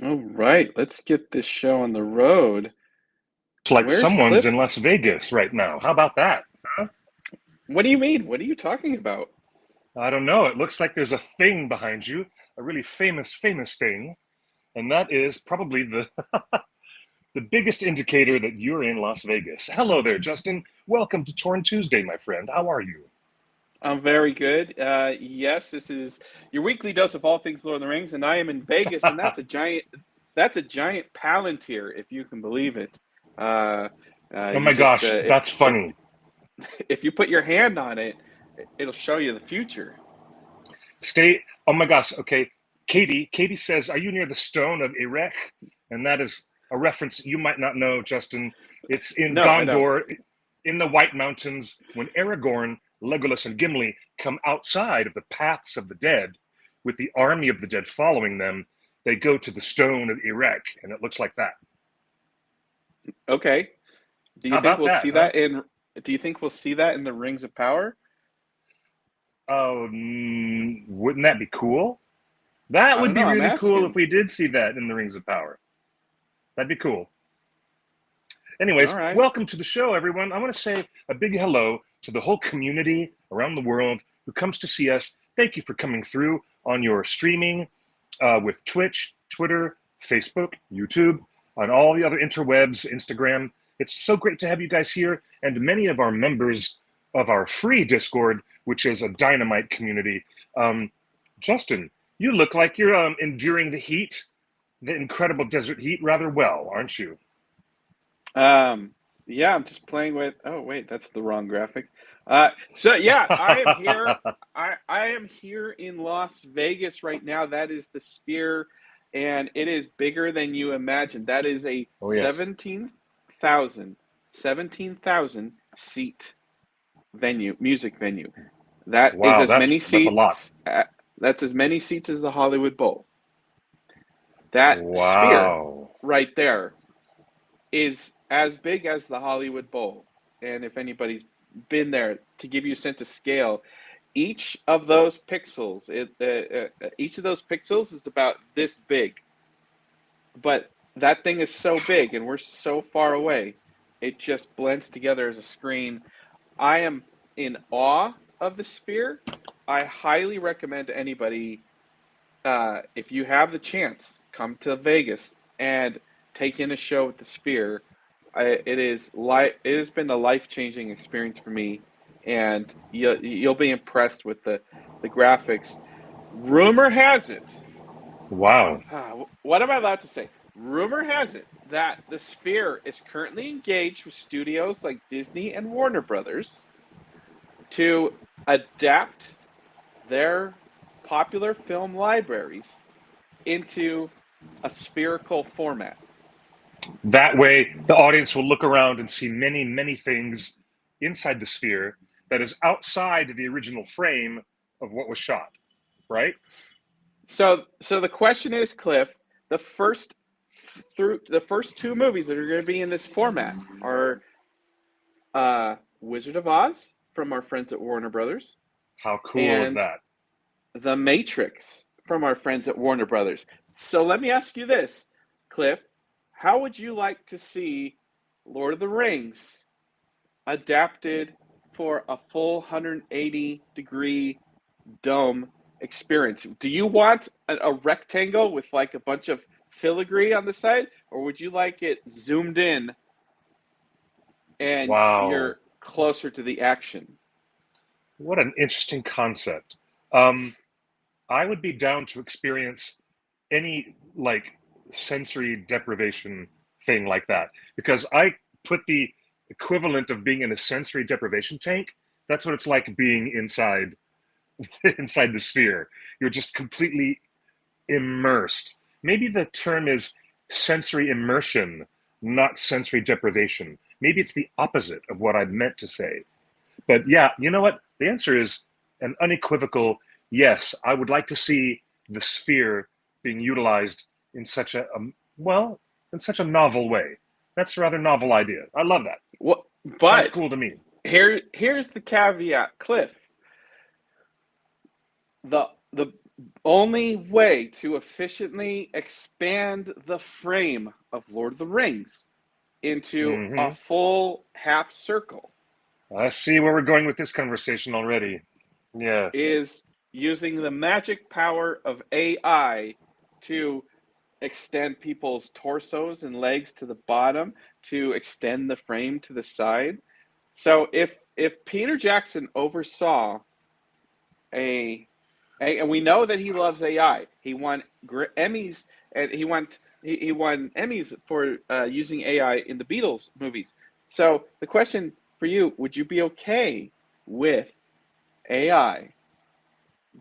All right, let's get this show on the road. It's like Where's someone's Cliff? in Las Vegas right now. How about that? Huh? What do you mean? What are you talking about? I don't know. It looks like there's a thing behind you, a really famous thing, and that is probably the biggest indicator that you're in Las Vegas. Hello there, Justin. Welcome to Torn Tuesday, my friend. How are you? I'm very good. Yes, this is your weekly dose of all things Lord of the Rings, and I am in Vegas, and that's a giant palantir, if you can believe it. Uh, Oh you my just gosh, that's if funny. if you put your hand on it, it'll show you the future. Stay. Oh my gosh. Okay. Katie says, "Are you near the stone of Erech?" And that is a reference you might not know, Justin. It's in No, I don't. Gondor, in the White Mountains, when Aragorn, Legolas, and Gimli come outside of the paths of the dead, with the army of the dead following them. They go to the stone of Erech, and it looks like that. Okay. Do you How think about we'll that, see huh? that in? Do you think we'll see that in the Rings of Power? Oh, wouldn't that be cool? That I would don't be know. I'm really cool if asking. we did see that in the Rings of Power. That'd be cool. All Anyways, right. welcome to the show, everyone. I want to say a big hello to the whole community around the world who comes to see us. Thank you for coming through on your streaming with Twitch, Twitter, Facebook, YouTube, on all the other interwebs, Instagram. It's so great to have you guys here, and many of our members of our free Discord, which is a dynamite community. Um, Justin, you look like you're enduring the incredible desert heat, rather well, aren't you? Yeah, I'm just playing with. Oh, wait, that's the wrong graphic. So yeah, I am here. I am here in Las Vegas right now. That is the Sphere, and it is bigger than you imagine. That is a Oh, yes. 17,000 seat venue, music venue. That is Wow, as that's many that's a lot. seats. That's as many seats as the Hollywood Bowl. That Sphere Wow. right there is as big as the Hollywood Bowl. And if anybody's been there, to give you a sense of scale, each of those pixels is about this big. But that thing is so big, and we're so far away, it just blends together as a screen. I am in awe of the Sphere. I highly recommend to anybody, if you have the chance, come to Vegas and take in a show with the Sphere. It has been a life changing experience for me, and you'll be impressed with the graphics. Rumor has it. Wow. What am I allowed to say? Rumor has it that the Sphere is currently engaged with studios like Disney and Warner Brothers to adapt their popular film libraries into a spherical format. That way, the audience will look around and see many things inside the sphere that is outside the original frame of what was shot, right? So the question is, Cliff, the first through the first two movies that are going to be in this format are Wizard of Oz from our friends at Warner Brothers How cool is and that? The Matrix from our friends at Warner Brothers. So let me ask you this, Cliff, how would you like to see Lord of the Rings adapted for a full 180-degree dome experience? Do you want a rectangle with like a bunch of filigree on the side, or would you like it zoomed in and Wow. you're closer to the action? What an interesting concept. Um, I would be down to experience any like sensory deprivation thing like that because I put the equivalent of being in a sensory deprivation tank. That's what it's like being inside inside the sphere. You're just completely immersed. Maybe the term is sensory immersion, not sensory deprivation. Maybe it's the opposite of what I meant to say. But yeah, you know what? The answer is an unequivocal yes. I would like to see the sphere being utilized in such well, in such a novel way. That's a rather novel idea. I love that. What? Sounds But cool to me. here's the caveat, Cliff. The only way to efficiently expand the frame of Lord of the Rings into a Hmm. full half circle I see where we're going with this conversation already. Yes. is using the magic power of AI to extend people's torsos and legs to the bottom, to extend the frame to the side. So if Peter Jackson oversaw a and we know that he loves AI. He won Emmys, and he won Emmys for using AI in the Beatles movies. So the question for you: would you be okay with AI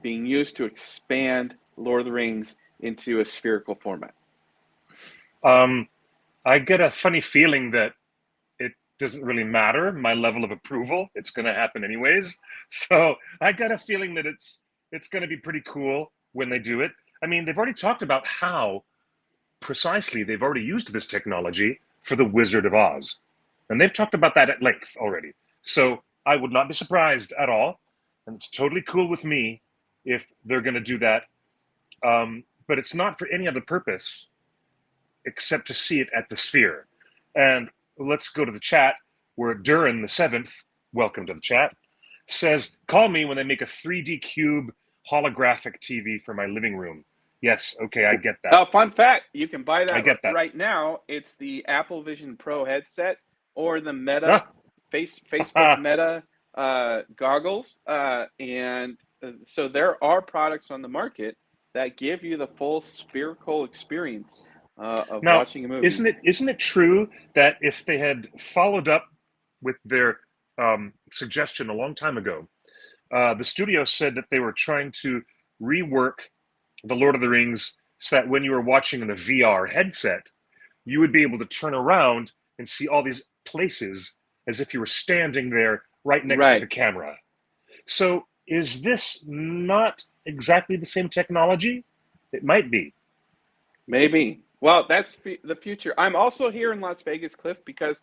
being used to expand Lord of the Rings into a spherical format? Um, I get a funny feeling that it doesn't really matter my level of approval. It's going to happen anyways. So I got a feeling that it's going to be pretty cool when they do it. I mean, they've already talked about how precisely they've already used this technology for the Wizard of Oz, and they've talked about that at length already. So I would not be surprised at all, and it's totally cool with me if they're going to do that. But it's not for any other purpose except to see it at the Sphere. And let's go to the chat where Durin the Seventh, welcome to the chat, says, "Call me when they make a 3D cube holographic TV for my living room." Yes, okay, I get that. Fun fact: you can buy I that get that. right now. It's the Apple Vision Pro headset or the Meta Ah, Facebook Meta goggles, and so there are products on the market that give you the full spherical experience of now, watching a movie. isn't it true that if they had followed up with their suggestion a long time ago, the studio said that they were trying to rework the Lord of the Rings so that when you were watching in a VR headset, you would be able to turn around and see all these places as if you were standing there right next to the Right? camera. So, is this not exactly the same technology? It might be. Maybe. Well, that's the future. I'm also here in Las Vegas, Cliff, because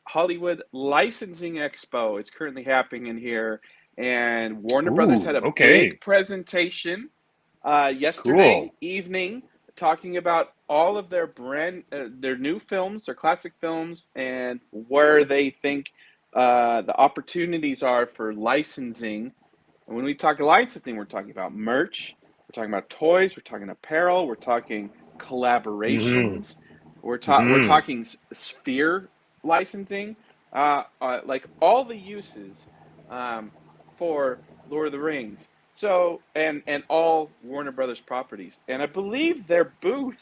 Hollywood Licensing Expo is currently happening in here, and Warner Brothers had Ooh, a okay, big presentation yesterday cool. evening talking about all of their new films, their classic films, and where they think the opportunities are for licensing. And when we talk licensing, we're talking about merch, we're talking about toys, we're talking apparel, we're talking Hmm. collaborations, we're Hmm. talking sphere licensing, like all the uses um, for Lord of the Rings. So and all Warner Brothers properties. And I believe their booth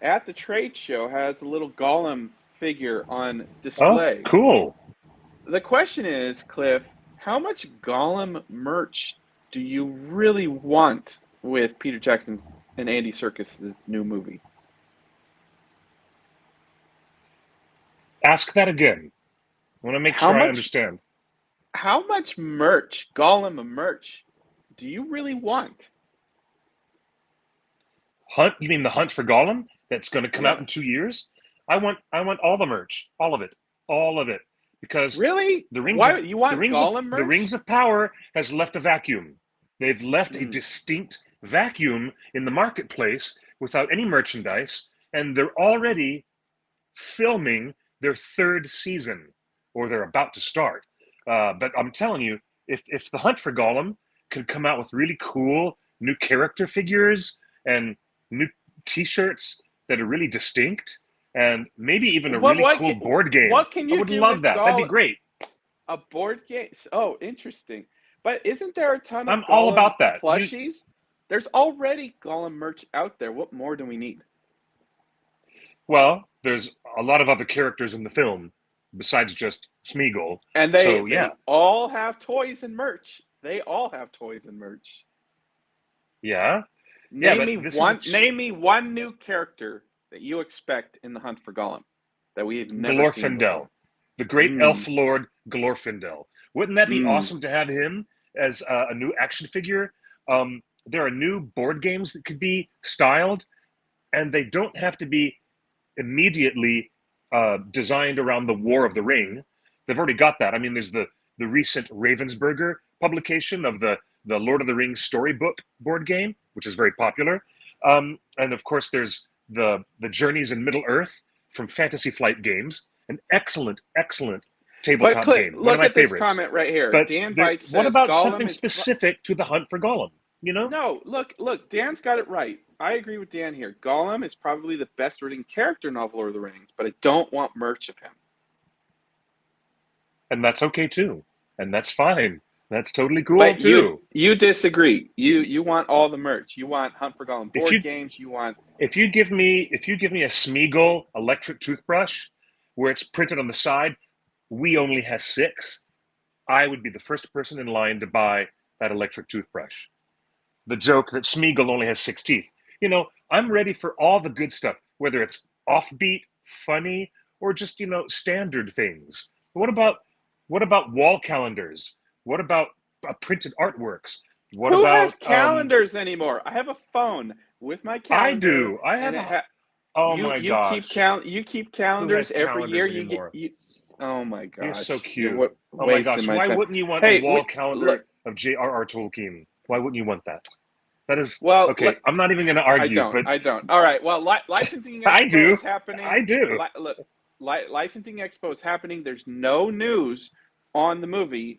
at the trade show has a little Gollum figure on Oh, display. cool. The question is, Cliff, how much Gollum merch do you really want with Peter Jackson's and Andy Serkis's new movie? Ask that again. I want to make How sure I much understand. how much merch, Gollum merch, do you really want? Hunt? You mean the Hunt for Gollum that's going to come out Yeah. in 2 years? I want all the merch, all of it, because Really? the rings Why of you the want rings of Gollum the merch? rings of power has left a vacuum. They've left a Mm. distinct vacuum in the marketplace without any merchandise, and they're already filming their third season, or they're about to start. But I'm telling you, if the Hunt for Gollum could come out with really cool new character figures and new T-shirts that are really distinct, and maybe even a What really what cool can, board game, what can I you would do love with that. That'd be Gollum? great. A board game? Oh, interesting. But isn't there a ton I'm of all Gollum about that. You plushies? There's already Gollum merch out there. What more do we need? well, there's a lot of other characters in the film besides just Smeagol. And So yeah, they all have toys and merch. They all have toys and merch. yeah, yeah. Name But me this is one new character that you expect in the Hunt for Gollum that we've never seen Glorfindel, before. the great Mm, elf lord Glorfindel. Wouldn't that be mm. awesome to have him as a new action figure? There are new board games that could be styled, and they don't have to be immediately designed around the War of the Ring. They've already got that. I mean, there's the recent Ravensburger publication of the Lord of the Rings storybook board game. which is very popular. And of course, there's the Journeys in Middle Earth from Fantasy Flight Games, an excellent, excellent But tabletop Cliff, game, one of look my at this favorites. comment right here. But Dan Bites what says about Gollum something is specific to the hunt for Gollum? You know? No, look, Dan's got it right. I agree with Dan here. Gollum is probably the best written character in Lord of the Rings, but I don't want merch of him. And that's okay too. And that's fine. That's totally cool But too. you disagree. You want all the merch. You want Hunt for Gollum board games. You want if you give me a Smeagol electric toothbrush where it's printed on the side, we only has 6, I would be the first person in line to buy that electric toothbrush. The joke that Smeagol only has 6 teeth. You know, I'm ready for all the good stuff, whether it's offbeat, funny, or just, you know, standard things. What about wall calendars? What about printed artworks? What Who about has calendars anymore? I have a phone with my calendar. I do. I have oh my gosh. You keep calendars every year. Oh my gosh. You're so cute. You're oh my gosh. Why time. wouldn't you want a wall calendar of J.R.R. Tolkien? Why wouldn't you want that? That is okay. I'm not even going to argue. I don't. All right. Well, licensing expo is happening. I do. Look, licensing expo is happening. There's no news on the movie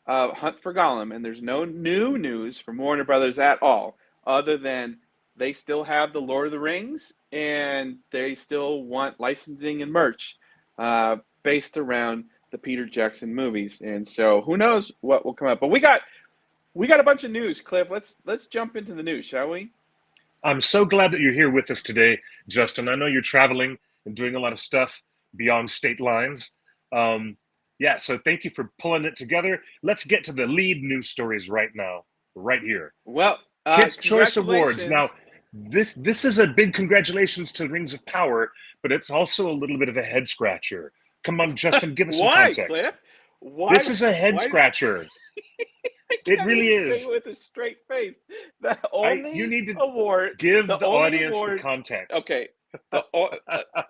Hunt for Gollum, and there's no new news from Warner Brothers at all, other than they still have the Lord of the Rings, and they still want licensing and merch based around the Peter Jackson movies. And so who knows what will come up. But we got a bunch of news, Cliff. Let's jump into the news, shall we? I'm so glad that you're here with us today, Justin. I know you're traveling and doing a lot of stuff beyond state lines. Yeah, so thank you for pulling it together. Let's get to the lead news stories right now, right here. Well, Kids' Choice Awards. Now, this is a big congratulations to Rings of Power, but it's also a little bit of a head scratcher. Come on, Justin, give us some context. Cliff? Why? This is a head scratcher. It really is. Say with a straight face. The only you need to award. Give the audience the context. Okay.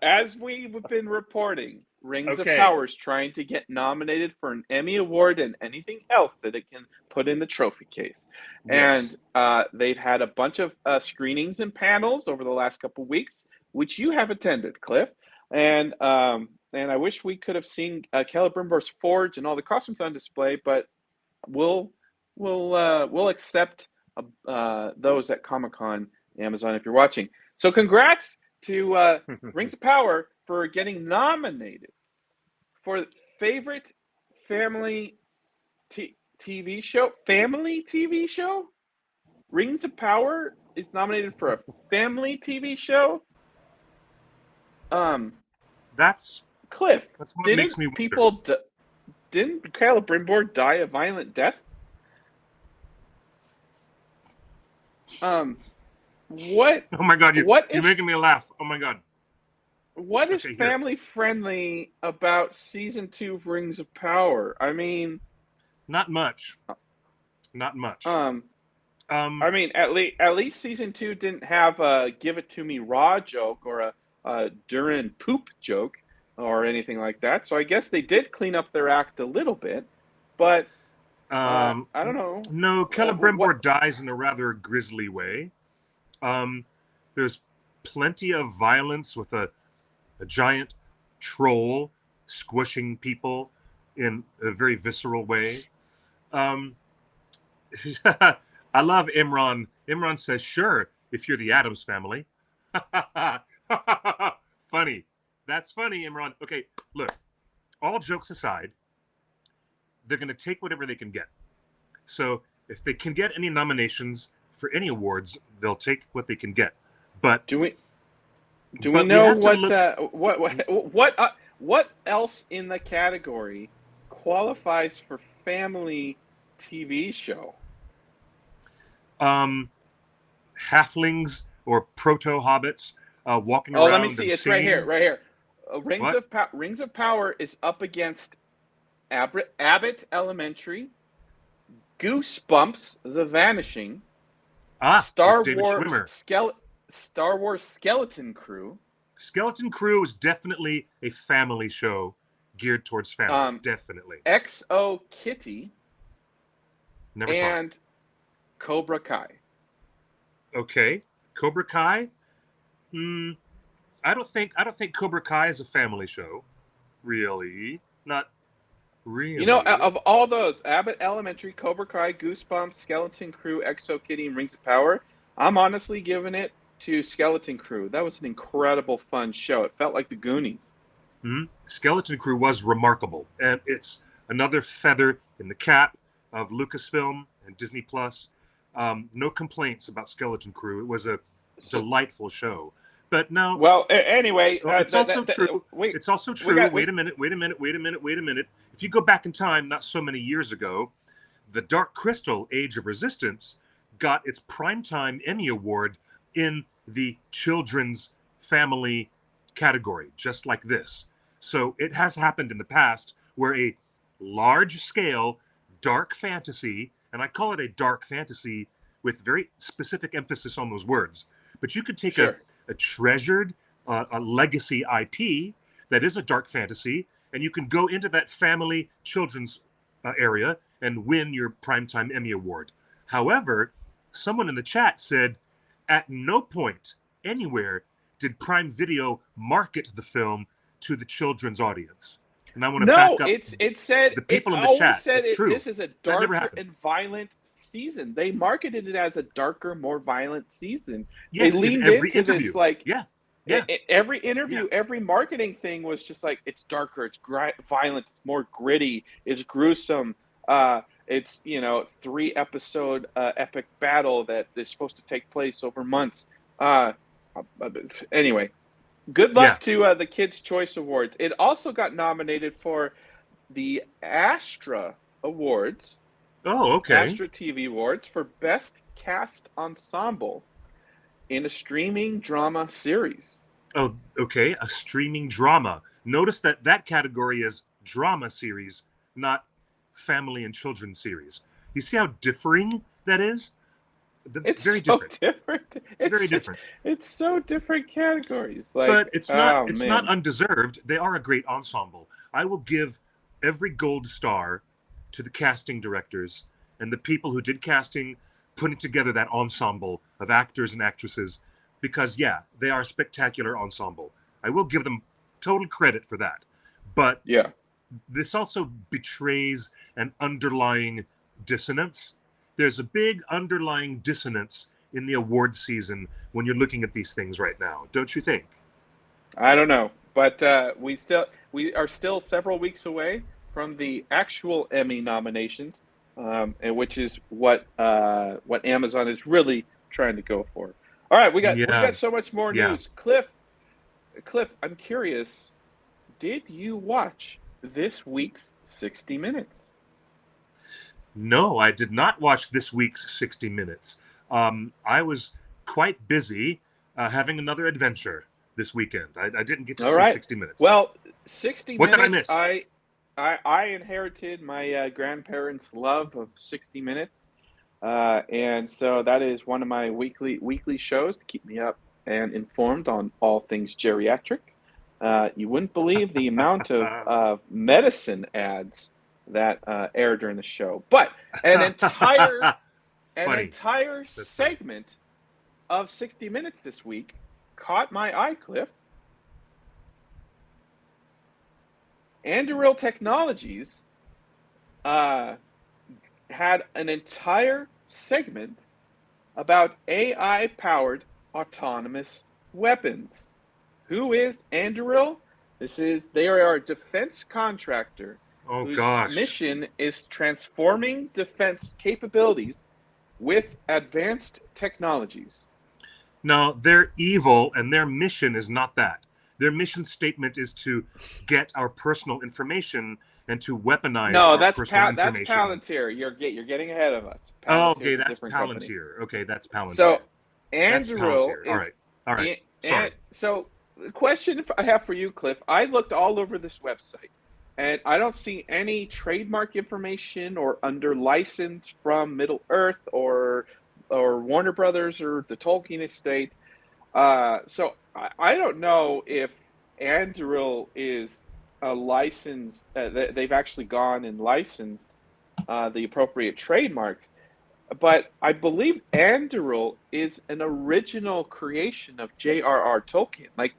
As we've been reporting, Rings of Power is trying to get nominated for an Emmy Award and anything else that it can put in the trophy case. Yes. And they've had a bunch of screenings and panels over the last couple of weeks, which you have attended, Cliff. And I wish we could have seen Celebrimbor's Forge and all the costumes on display, but we'll accept those at Comic-Con, Amazon, if you're watching. So congrats to Rings of Power for getting nominated for favorite family TV show. Family TV show? Rings of Power is nominated for a family TV show? That's Cliff. That's what makes me wonder. Didn't Celebrimbor die a violent death? What? Oh my God! You're making me laugh. Oh my God! What is family friendly about season 2 of Rings of Power? I mean, not much. Not much. I mean, at least season 2 didn't have a "give it to me raw" joke or a Durin poop joke or anything like that. So I guess they did clean up their act a little bit, but I don't know. No, Celebrimbor dies in a rather grisly way. There's plenty of violence with a giant troll squishing people in a very visceral way. I love Imran. Imran says, "Sure, if you're the Addams family." Funny. That's funny, Imran. Okay, look, all jokes aside, they're going to take whatever they can get. So if they can get any nominations for any awards, they'll take what they can get. But do we know what else in the category qualifies for family TV show? Halflings or proto-hobbits walking around. Oh, let me see. It's singing. Right here. Rings of Power is up against Abbott Elementary, Goosebumps: The Vanishing, Star Wars Skeleton Crew. Skeleton Crew is definitely a family show geared towards family. Definitely. XO Kitty. Never saw it. And Cobra Kai. Okay, Cobra Kai. Hmm. I don't think Cobra Kai is a family show. Really, not You know, really. of all those, Abbott Elementary, Cobra Kai, Goosebumps, Skeleton Crew, Exo Kitty, and Rings of Power, I'm honestly giving it to Skeleton Crew. That was an incredible, fun show. It felt like the Goonies. Skeleton Crew was remarkable, and it's another feather in the cap of Lucasfilm and Disney Plus. No complaints about Skeleton Crew. It was a So, delightful show. But now, well, anyway, it's also true. wait, It's also we true. got Wait a minute. Wait a minute. Wait a minute. Wait a minute. If you go back in time, not so many years ago, the Dark Crystal: Age of Resistance got its primetime Emmy Award in the children's family category, just like this. So it has happened in the past where a large scale dark fantasy, and I call it a dark fantasy with very specific emphasis on those words, but you could take sure. a treasured a legacy IP that is a dark fantasy, and you can go into that family children's area and win your Primetime Emmy Award. However, someone in the chat said, at no point anywhere did Prime Video market the film to the children's audience. And I want to back No, up it said the it people in the always chat. said It's it. true. This is a That never darker happened. and violent season. They marketed it as a darker, more violent season. They Yes, in leaned every into interview. this like Yeah, yeah, every yeah. interview, every marketing thing was just like it's darker, it's violent, it's more gritty, it's gruesome. It's 3 episode epic battle that is supposed to take place over months. Uh, anyway, good Yeah. luck to the Kids Choice Awards. It also got nominated for the Astra Awards, Oh, okay. Astra TV Awards for Best Cast Ensemble in a streaming drama series. Oh, okay. A streaming drama. Notice that that category is drama series, not family and children's series. You see how differing that is? It's Very so different. different. It's very It's different. it's so different categories. But Like, it's not oh it's not man. undeserved. They are a great ensemble. I will give every gold star to the casting directors and the people who did casting, putting together that ensemble of actors and actresses, because yeah, they are a spectacular ensemble. I will give them total credit for that. But Yeah. this also betrays an underlying dissonance. There's a big underlying dissonance in the award season when you're looking at these things right now, don't you think? I don't know, but we are still several weeks away from the actual Emmy nominations, and which is what Amazon is really trying to go for. All right, we Yeah, got so much more yeah. news. Cliff, I'm curious. Did you watch this week's 60 Minutes? No, I did not watch this week's 60 Minutes. I was quite busy having another adventure this weekend. I didn't get to All see right. 60 Minutes. Well, 60 What did I Minutes, miss? I inherited my grandparents' love of 60 Minutes. And so that is one of my weekly shows to keep me up and informed on all things geriatric. You wouldn't believe the amount of medicine ads that air during the show, but an entire an Funny. entire That's funny. segment of 60 Minutes this week caught my eye, Cliff. Anduril Technologies uh, had an entire segment about AI powered autonomous weapons. Who is Anduril? They are a defense contractor Oh whose gosh. mission is transforming defense capabilities with advanced technologies. No, they're evil, and their mission is not that. Their mission statement is to get our personal information and to weaponize No, our personal that's information. Palantir. You're getting ahead of us. Oh, Palantir okay, is a that's different company. Palantir. Okay, that's Palantir. So That's Anduril Palantir. All is right. All right. and Sorry. so the question I have for you, Cliff, I looked all over this website and I don't see any trademark information or under license from Middle Earth or Warner Brothers or the Tolkien estate. So I don't know if Anduril is a license. They've actually gone and licensed the appropriate trademarks. but I believe Anduril is an original creation of J.R.R. Tolkien. Like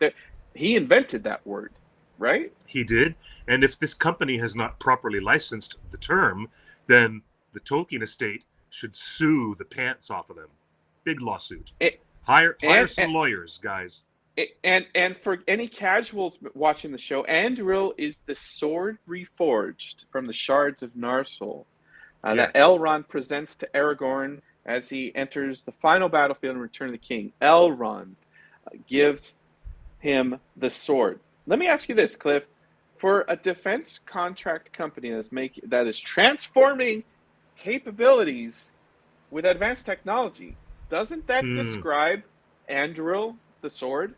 he invented that word, right? He did. And if this company has not properly licensed the term, then the Tolkien estate should sue the pants off of them. Big lawsuit. It, Hire and, some lawyers, guys. and for any casuals watching the show, Anduril is the sword reforged from the shards of Narsil that Yes. Elrond presents to Aragorn as he enters the final battlefield in Return of the King. Elrond gives him the sword. Let me ask you this, Cliff. For a defense contract company that is transforming capabilities with advanced technology, doesn't that Hmm. describe Anduril, the sword?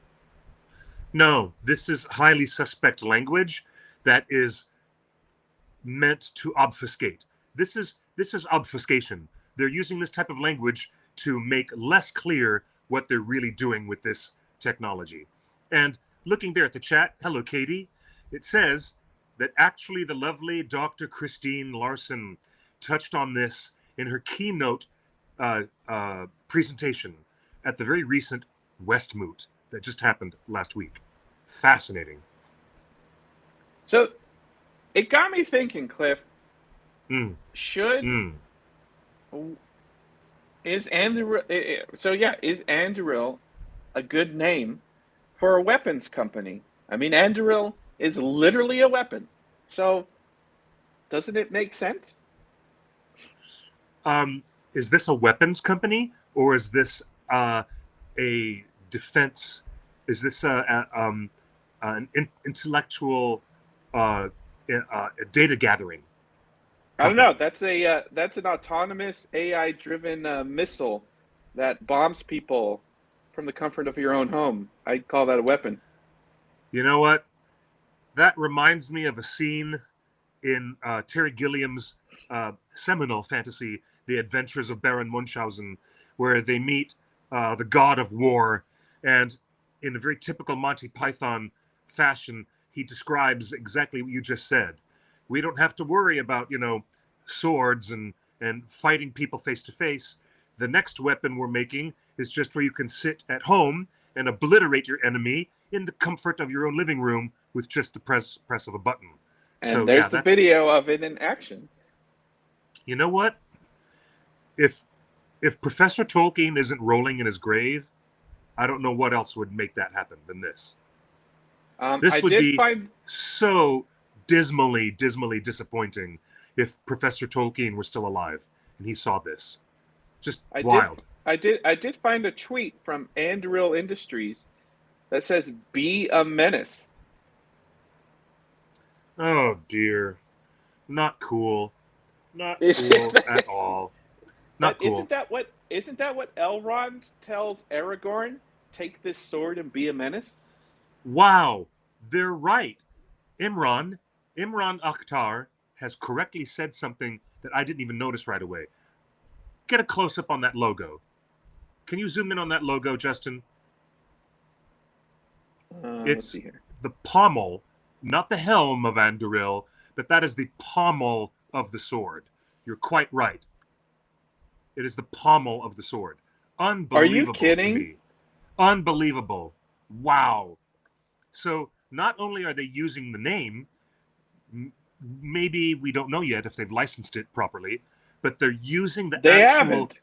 No, this is highly suspect language that is meant to obfuscate. This is obfuscation. They're using this type of language to make less clear what they're really doing with this technology. And looking there at the chat, hello Katie, it says that actually the lovely Dr. Christine Larson touched on this in her keynote presentation at the very recent Westmoot that just happened last week. Fascinating. So it got me thinking, Cliff. Mm, Should mm. is Anduril? So yeah, is Anduril a good name for a weapons company? I mean, Anduril is literally a weapon. So doesn't it make sense? Is this a weapons company or is this a defense? Is this an intellectual data gathering I don't know. company? That's an autonomous AI driven missile that bombs people from the comfort of your own home. I'd call that a weapon. You know what? That reminds me of a scene in Terry Gilliam's seminal fantasy, The Adventures of Baron Munchausen, where they meet the god of war. And in a very typical Monty Python fashion, he describes exactly what you just said. We don't have to worry about, swords and fighting people face to face. The next weapon we're making is just where you can sit at home and obliterate your enemy in the comfort of your own living room with just the press of a button. And So yeah, there's the that's video of it in action. you know what? If if Professor Tolkien isn't rolling in his grave, I don't know what else would make that happen than this. I This would did be find so dismally disappointing if Professor Tolkien were still alive and he saw this. Just I did wild. I did find a tweet from Anduril Industries that says "Be a menace." Oh dear. Not cool. Not Isn't cool that, at all. but Not cool. isn't that what Elrond tells Aragorn? Take this sword and be a menace. Wow. They're right. Imran, Imran Akhtar has correctly said something that I didn't even notice right away. Get a close up on that logo. Can you zoom in on that logo, Justin? Let's It's see here. the pommel, not the helm of Anduril, but that is the pommel of the sword. You're quite right. It is the pommel of the sword. Are you Unbelievable to kidding? me. Unbelievable. Wow. So not only are they using the name, maybe we don't know yet if they've licensed it properly, but they're using the They actual haven't.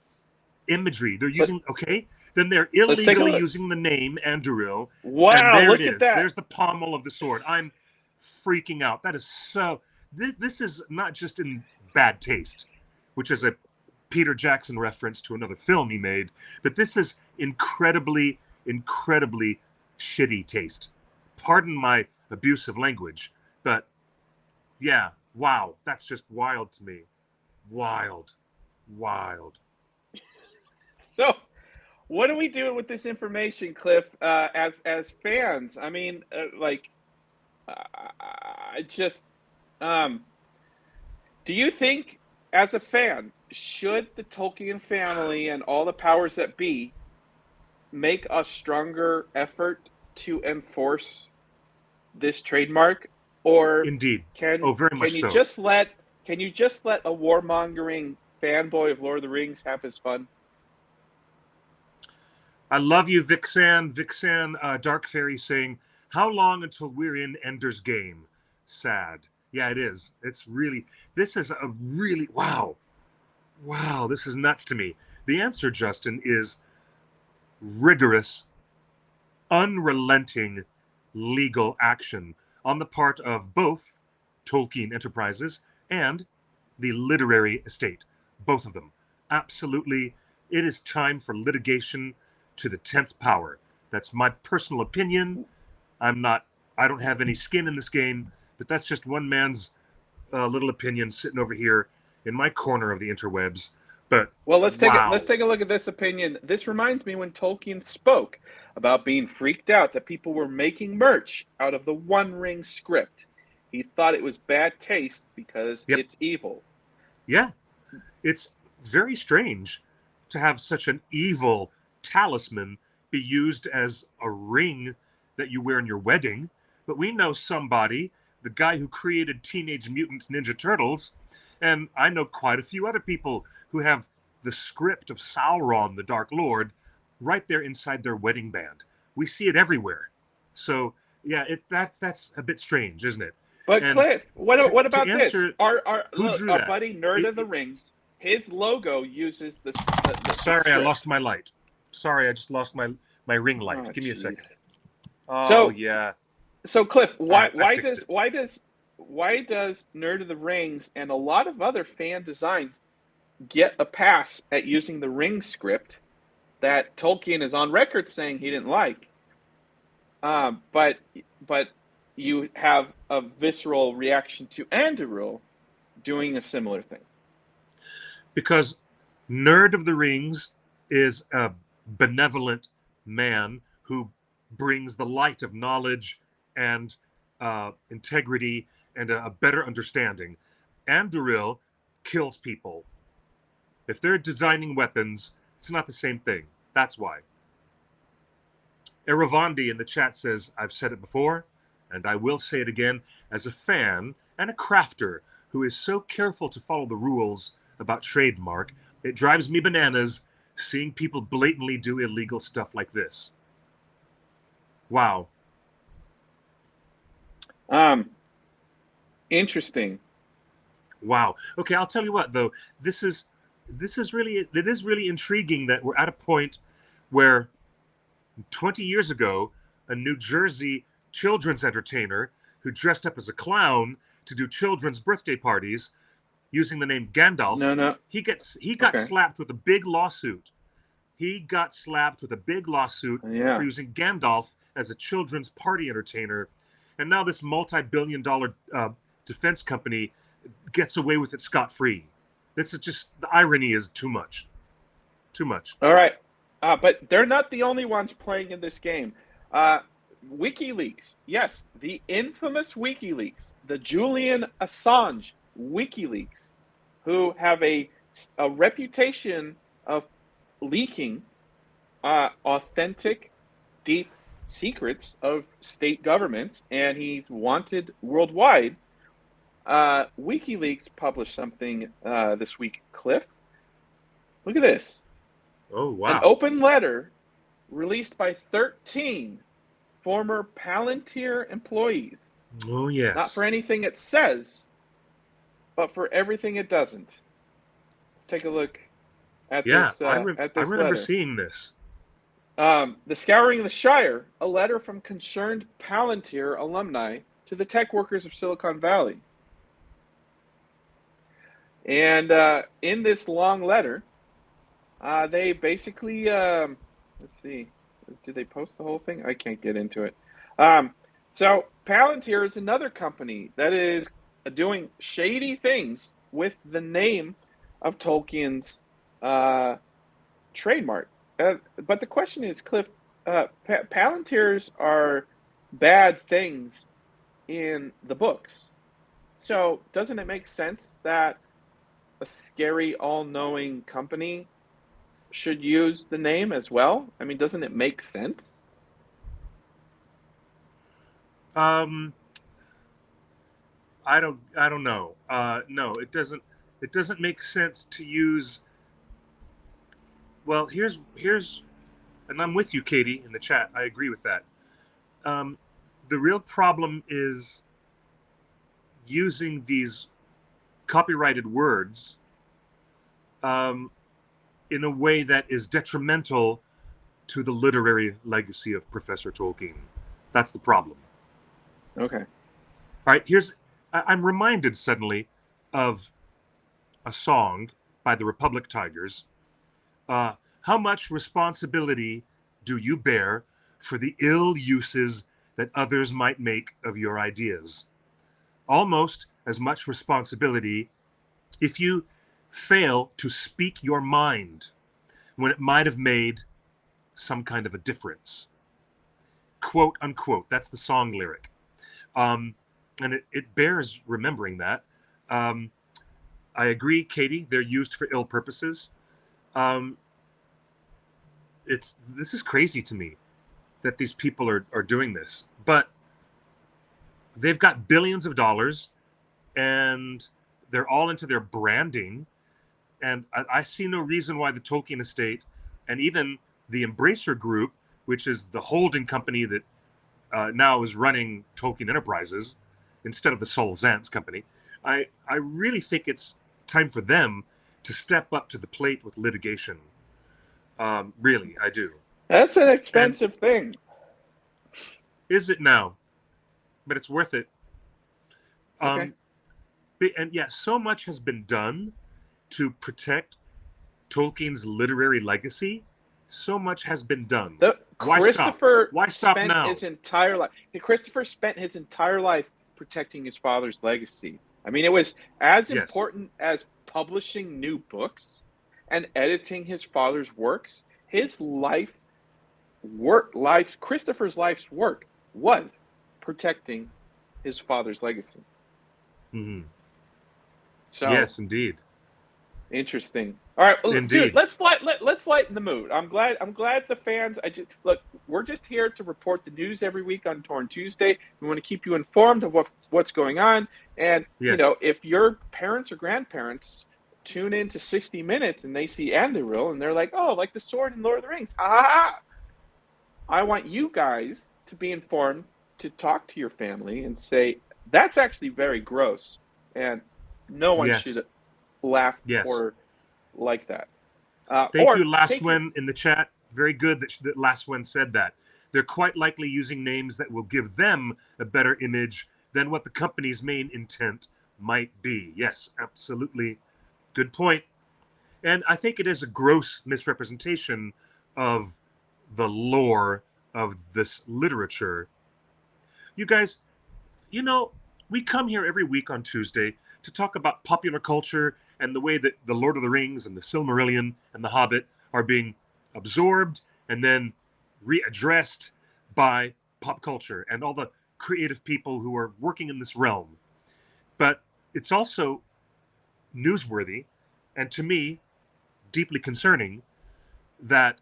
imagery. They're But using, okay, then they're let's take a illegally look. using the name Anduril, and Wow, there it look at is. that. There's the pommel of the sword. I'm freaking out. That is so. This is not just in bad taste, which is a Peter Jackson reference to another film he made, but this is incredibly shitty taste. Pardon my abusive language, but yeah, wow, that's just wild to me. Wild, wild. So, what do we do with this information, Cliff? As fans, I mean, I just um, do you think, as a fan, should the Tolkien family and all the powers that be make a stronger effort to enforce this trademark, or Indeed. can Oh, very can much you so. just let can you just let a warmongering fanboy of Lord of the Rings have his fun. I love you, Vixen. Vixen, Dark Fairy saying, how long until we're in Ender's Game? Sad. Yeah, it is. It's really, this is a really, wow. Wow, this is nuts to me. The answer, Justin, is rigorous, unrelenting legal action on the part of both Tolkien Enterprises and the literary estate. Both of them. Absolutely. It is time for litigation to the 10th power. That's my personal opinion. I don't have any skin in this game, but that's just one man's little opinion sitting over here in my corner of the interwebs. But well, wow. let's take a look at this opinion. This reminds me when Tolkien spoke about being freaked out that people were making merch out of the One Ring script. He thought it was bad taste because it's evil. Yeah. It's very strange to have such an evil talisman be used as a ring that you wear in your wedding. But we know somebody, the guy who created Teenage Mutant Ninja Turtles, and I know quite a few other people who have the script of Sauron, the Dark Lord, right there inside their wedding band. We see it everywhere. So yeah, that's a bit strange, isn't it? But And Cliff, what to about this? answer who drew Our that, buddy Nerd of the Rings, his logo uses the sorry, I script. lost my light. Sorry, I just lost my ring light. Oh, Give me a second. geez. Oh yeah. So Cliff, All right, I fixed it. why does Nerd of the Rings and a lot of other fan designs get a pass at using the Ring script that Tolkien is on record saying he didn't like? But you have a visceral reaction to Anduril doing a similar thing. Because Nerd of the Rings is a benevolent man who brings the light of knowledge and integrity and a better understanding. Anduril kills people. If they're designing weapons, it's not the same thing. That's why. Eravandi in the chat says, I've said it before, and I will say it again, as a fan and a crafter who is so careful to follow the rules about trademark, it drives me bananas seeing people blatantly do illegal stuff like this. Wow. Interesting. Wow. Okay, I'll tell you what though. It is really intriguing that we're at a point where 20 years ago, a New Jersey children's entertainer who dressed up as a clown to do children's birthday parties using the name Gandalf, he got slapped with a big lawsuit. He got slapped with a big lawsuit for using Gandalf as a children's party entertainer. And now this multi-billion-dollar defense company gets away with it scot-free. This is just, the irony is too much. Too much. All right. But they're not the only ones playing in this game. WikiLeaks, yes, the infamous WikiLeaks, the Julian Assange WikiLeaks, who have a reputation of leaking authentic, deep secrets of state governments, and he's wanted worldwide. WikiLeaks published something this week, Cliff. Look at this. Oh, wow. An open letter released by 13 former Palantir employees. Oh, yes. Not for anything it says, but for everything it doesn't. Let's take a look at this. I remember letter. seeing this. The Scouring of the Shire, a letter from concerned Palantir alumni to the tech workers of Silicon Valley. And in this long letter, they basically, let's see, did they post the whole thing? I can't get into it. So Palantir is another company that is doing shady things with the name of Tolkien's trademark. But the question is, Cliff, Palantirs are bad things in the books. So doesn't it make sense that a scary, all-knowing company should use the name as well? I mean, doesn't it make sense? I don't know. No, it doesn't. It doesn't make sense to use. Well, here's, and I'm with you, Katie, in the chat. I agree with that. The real problem is using these copyrighted words in a way that is detrimental to the literary legacy of Professor Tolkien. That's the problem. Okay. All right, I'm reminded suddenly of a song by the Republic Tigers. How much responsibility do you bear for the ill uses that others might make of your ideas? Almost as much responsibility if you fail to speak your mind when it might have made some kind of a difference. Quote unquote. That's the song lyric. And it bears remembering that. I agree, Katie, they're used for ill purposes. This is crazy to me that these people are doing this. But they've got billions of dollars and they're all into their branding. And I see no reason why the Tolkien estate and even the Embracer Group, which is the holding company that now is running Tolkien Enterprises instead of the Sol Zantz company, I really think it's time for them to step up to the plate with litigation. Really, I do. That's an expensive thing. Is it now? But it's worth it. Okay. And yeah, so much has been done to protect Tolkien's literary legacy. So much has been done. Why stop now? Christopher spent his entire life protecting his father's legacy. I mean, it was as important as publishing new books and editing his father's works. Christopher's life's work was protecting his father's legacy. Mm-hmm. So, yes, indeed. Interesting. All right, indeed. Dude, let's lighten the mood. I'm glad the fans. We're just here to report the news every week on Torn Tuesday. We want to keep you informed of what's going on. And if your parents or grandparents tune in to 60 Minutes and they see Anduril and they're like, "Oh, like the sword in Lord of the Rings," I want you guys to be informed, to talk to your family and say that's actually very gross, and no one should laugh or like that. Thank you, Lastwen, in the chat. Very good that Lastwen said that. They're quite likely using names that will give them a better image than what the company's main intent might be. Yes, absolutely. Good point. And I think it is a gross misrepresentation of the lore of this literature. You guys, we come here every week on Tuesday to talk about popular culture and the way that the Lord of the Rings and the Silmarillion and the Hobbit are being absorbed and then readdressed by pop culture and all the creative people who are working in this realm. But it's also newsworthy and, to me, deeply concerning that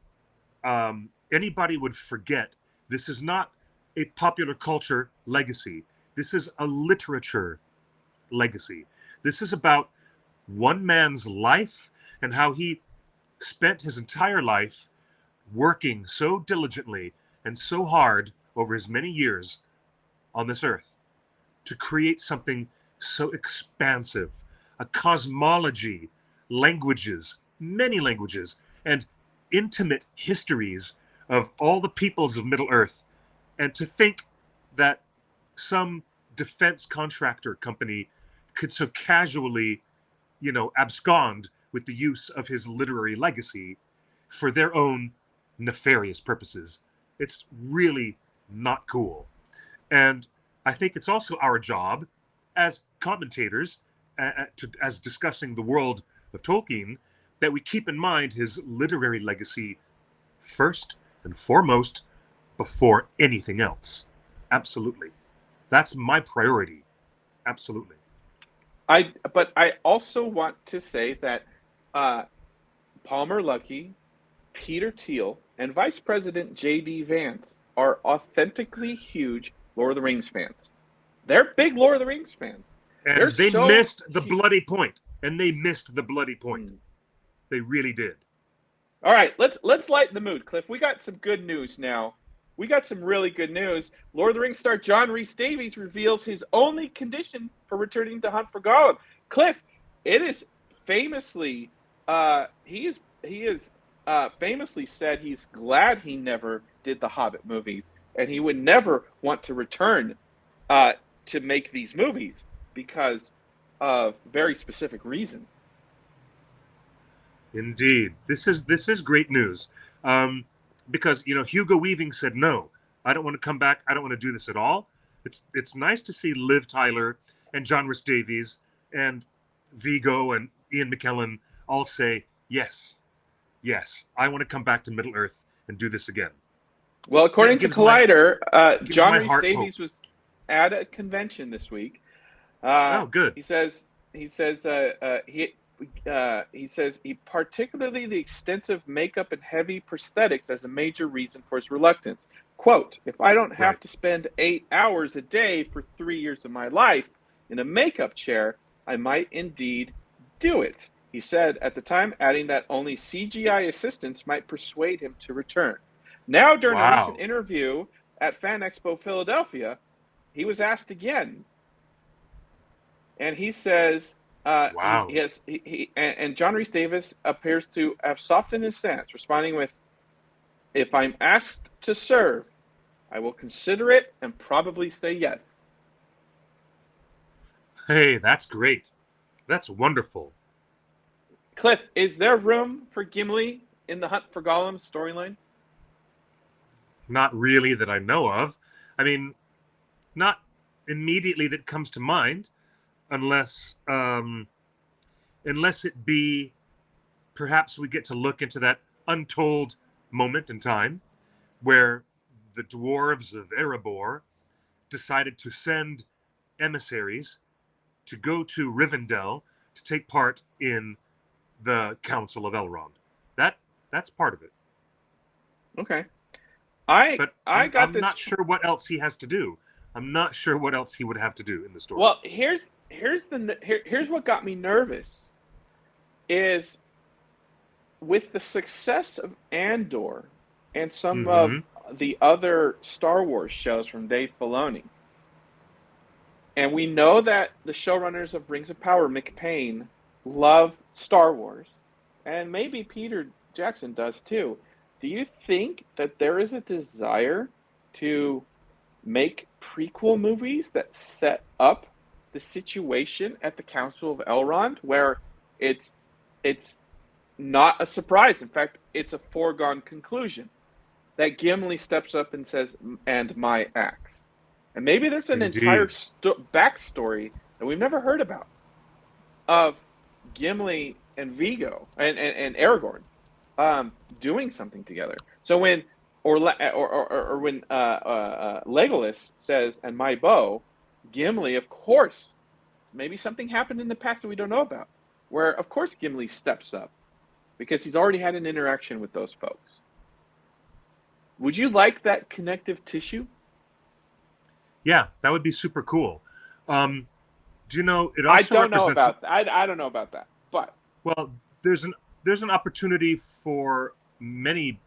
anybody would forget this is not a popular culture legacy. This is a literature legacy. This is about one man's life and how he spent his entire life working so diligently and so hard over his many years on this earth to create something so expansive, a cosmology, languages, many languages, and intimate histories of all the peoples of Middle Earth. And to think that some defense contractor company could so casually, abscond with the use of his literary legacy for their own nefarious purposes. It's really not cool. And I think it's also our job as commentators, as discussing the world of Tolkien, that we keep in mind his literary legacy first and foremost before anything else. Absolutely. That's my priority. Absolutely. But I also want to say that Palmer Luckey, Peter Thiel, and Vice President J.D. Vance are authentically huge Lord of the Rings fans. They're big Lord of the Rings fans. And they missed the bloody point. and they missed the bloody point. Mm. They really did. All right, let's lighten the mood, Cliff. We got some good news now. We got some really good news. Lord of the Rings star John Rhys Davies reveals his only condition for returning to hunt for Gollum. Cliff, it is famously, he is famously said he's glad he never did the Hobbit movies, and he would never want to return uh, to make these movies because of very specific reason. Indeed, this is great news, because Hugo Weaving said no. I don't want to come back. I don't want to do this at all. It's nice to see Liv Tyler and John Rhys Davies and Vigo and Ian McKellen all say yes, yes. I want to come back to Middle Earth and do this again. Well, That according to Collider, gives John my Rhys heart hope. Davies was at a convention this week. Oh, good. He says he particularly the extensive makeup and heavy prosthetics as a major reason for his reluctance. Quote, if I don't Right. have to spend 8 hours a day for 3 years of my life in a makeup chair, I might indeed do it. He said at the time, adding that only CGI assistance might persuade him to return. Now, during a recent Wow. interview at Fan Expo Philadelphia, he was asked again, and he says Wow. and John Rhys Davies appears to have softened his stance, responding with, "If I'm asked to serve, I will consider it and probably say yes." Hey, that's great. That's wonderful. Cliff, is there room for Gimli in the Hunt for Gollum storyline? Not really that I know of. I mean, not immediately that comes to mind, unless unless it be perhaps we get to look into that untold moment in time where the dwarves of Erebor decided to send emissaries to go to Rivendell to take part in the Council of Elrond. That's part of it. Okay. I But I I'm got I'm this. not sure what else he has to do. I'm not sure what else he would have to do in the story. Well, here's what got me nervous is with the success of Andor and some of Mm-hmm. the other Star Wars shows from Dave Filoni, and we know that the showrunners of Rings of Power, Mick Payne, love Star Wars, and maybe Peter Jackson does too. Do you think that there is a desire to make prequel movies that set up the situation at the Council of Elrond where it's it's not a surprise. In fact, it's a foregone conclusion that Gimli steps up and says, "And my axe." And maybe there's an entire Indeed. backstory that we've never heard about of Gimli and Vigo and Aragorn doing something together. So when or when Legolas says, "And my bow," Gimli, of course, maybe something happened in the past that we don't know about, where of course Gimli steps up because he's already had an interaction with those folks. Would you like that connective tissue? Yeah, that would be super cool. Um, do you know it I also don't know represents? about that. I don't know about that, but Well, there's an opportunity for many.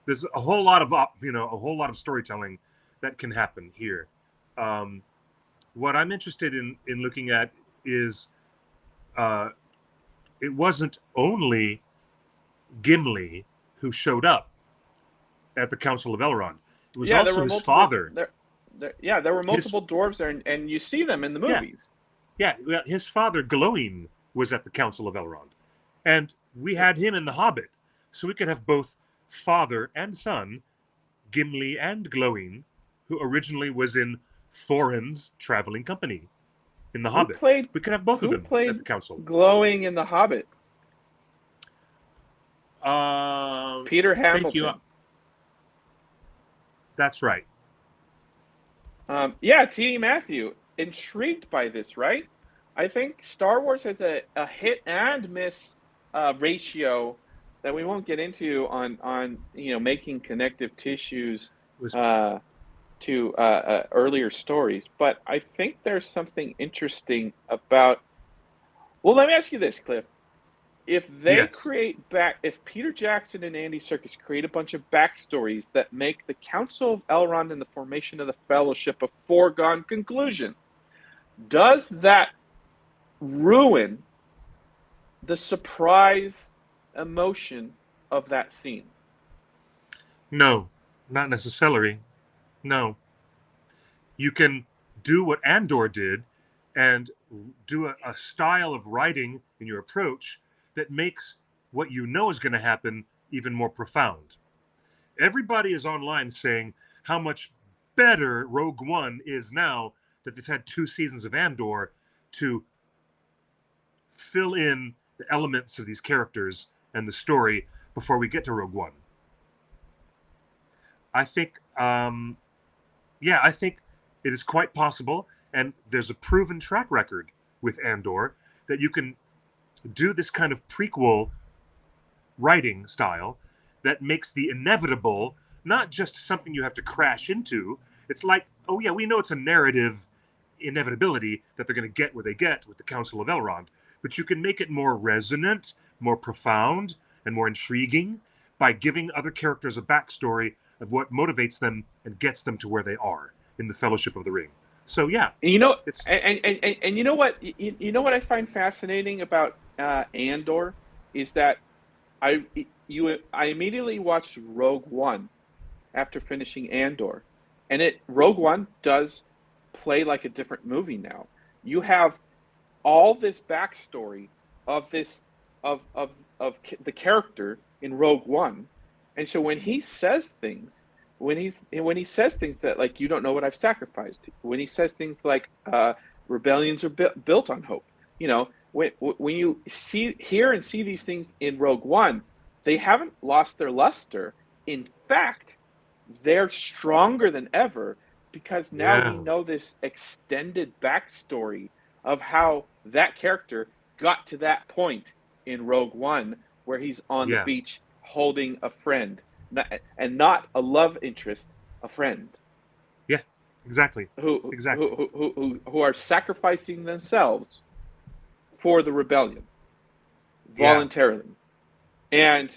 There's a whole lot of a whole lot of storytelling that can happen here. Um, what I'm interested in looking at is uh, it wasn't only Gimli who showed up at the Council of Elrond. It was yeah, there also were his multiple father. there were His multiple dwarves there, and you see them in the Yeah, movies. yeah. Well, his father Glowing was at the Council of Elrond, and we had him in the Hobbit, so we could have both father and son, Gimli and Glowing, who originally was in Thorin's traveling company in the Who Hobbit. played We could have both of who them at played the council. Glowing in The Hobbit? Peter Thank you. Hamilton. That's right. Yeah, T.D. Matthew. Intrigued by this, right? I think Star Wars has a hit and miss ratio that we won't get into on making connective tissues It was uh, to earlier stories. But I think there's something interesting about Well, let me ask you this, Cliff. Yes. If Peter Jackson and Andy Serkis create a bunch of backstories that make the Council of Elrond and the formation of the Fellowship a foregone conclusion, does that ruin the surprise emotion of that scene? No, not necessarily. No. You can do what Andor did and do a style of writing in your approach that makes what you know is going to happen even more profound. Everybody is online saying how much better Rogue One is now that they've had 2 seasons of Andor to fill in the elements of these characters and the story before we get to Rogue One. I think, yeah, I think it is quite possible, and there's a proven track record with Andor that you can do this kind of prequel writing style that makes the inevitable not just something you have to crash into. It's like, oh yeah, we know it's a narrative inevitability that they're going to get where they get with the Council of Elrond, but you can make it more resonant, more profound, and more intriguing by giving other characters a backstory of what motivates them and gets them to where they are in the Fellowship of the Ring. So yeah, And you know, it's and you know what, you know what I find fascinating about Andor is that I I immediately watched Rogue One after finishing Andor, and it Rogue One does play like a different movie now. You have all this backstory of this the character in Rogue One, and so when he says things, when he says things that like you don't know what I've sacrificed, when he says things like rebellions are built on hope, you know, when you see hear and see these things in Rogue One, they haven't lost their luster. In fact, they're stronger than ever because now we yeah, know this extended backstory of how that character got to that point in Rogue One where he's on the yeah, beach holding a friend, and not a love interest, a friend yeah, exactly, who exactly, who are sacrificing themselves for the rebellion yeah, voluntarily. And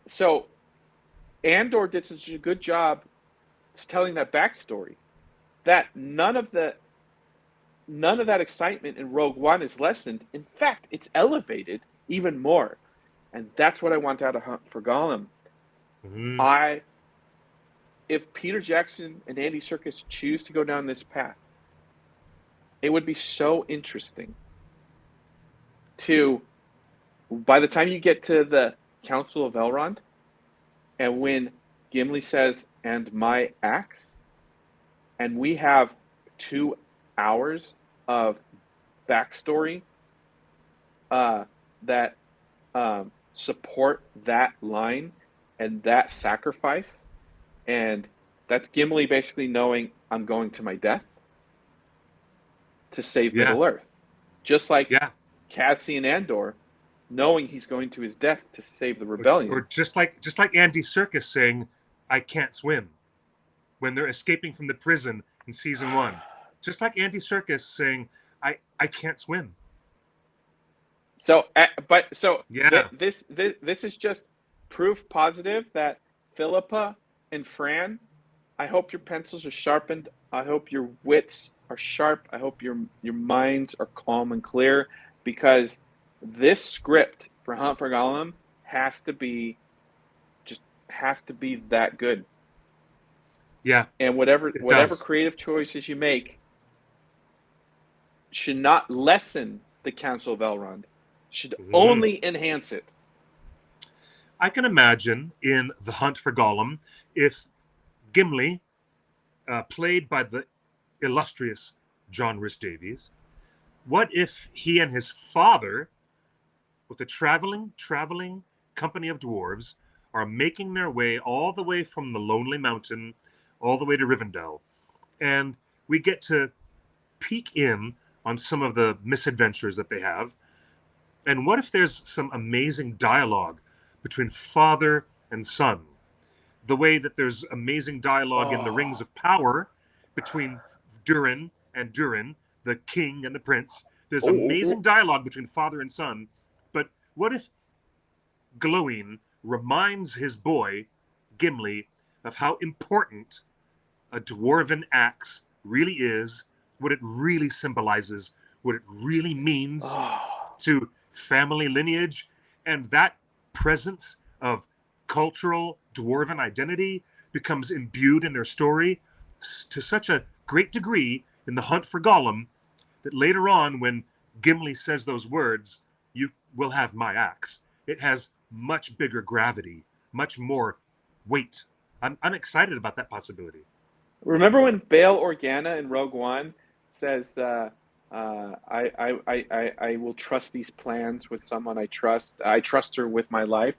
so Andor did such a good job telling that backstory that none of that excitement in Rogue One is lessened. In fact, it's elevated even more. And that's what I want out of Hunt for Gollum. mm-hmm. I If Peter Jackson and Andy Serkis choose to go down this path, it would be so interesting to by the time you get to the Council of Elrond and when Gimli says, "And my axe," and we have 2 hours of backstory that support that line and that sacrifice. And that's Gimli basically knowing I'm going to my death to save Yeah, Middle Earth. Just like yeah. Cassian Andor knowing he's going to his death to save the Or rebellion. just like Andy Serkis saying, "I can't swim" when they're escaping from the prison in season one. Just like Andy Serkis saying, "I can't swim." So, but so Yeah, this is just proof positive that Philippa and Fran, I hope your pencils are sharpened. I hope your wits are sharp. I hope your minds are calm and clear because this script for Hunt for Gollum has to be just has to be that good. yeah. And It whatever does. creative choices you make should not lessen the Council of Elrond. Should Mhm. only enhance it. I can imagine in The Hunt for Gollum if Gimli, played by the illustrious John Rhys Davies, what if he and his father, with a traveling company of dwarves, are making their way all the way from the Lonely Mountain all the way to Rivendell, and we get to peek in on some of the misadventures that they have. And what if there's some amazing dialogue between father and son? The way that there's amazing dialogue in the Rings Oh, of Power between Durin and Durin, the king and the prince. There's Oh, amazing dialogue between father and son, but what if Glowing reminds his boy, Gimli, of how important a dwarven axe really is, what it really symbolizes, what it really means oh, to family lineage, and that presence of cultural dwarven identity becomes imbued in their story to such a great degree in the hunt for Gollum that later on, when Gimli says those words, "You will have my axe," it has much bigger gravity, much more weight. I'm excited about that possibility. remember when Bail Organa in Rogue One says, I will trust these plans with someone I trust. I trust her with my life.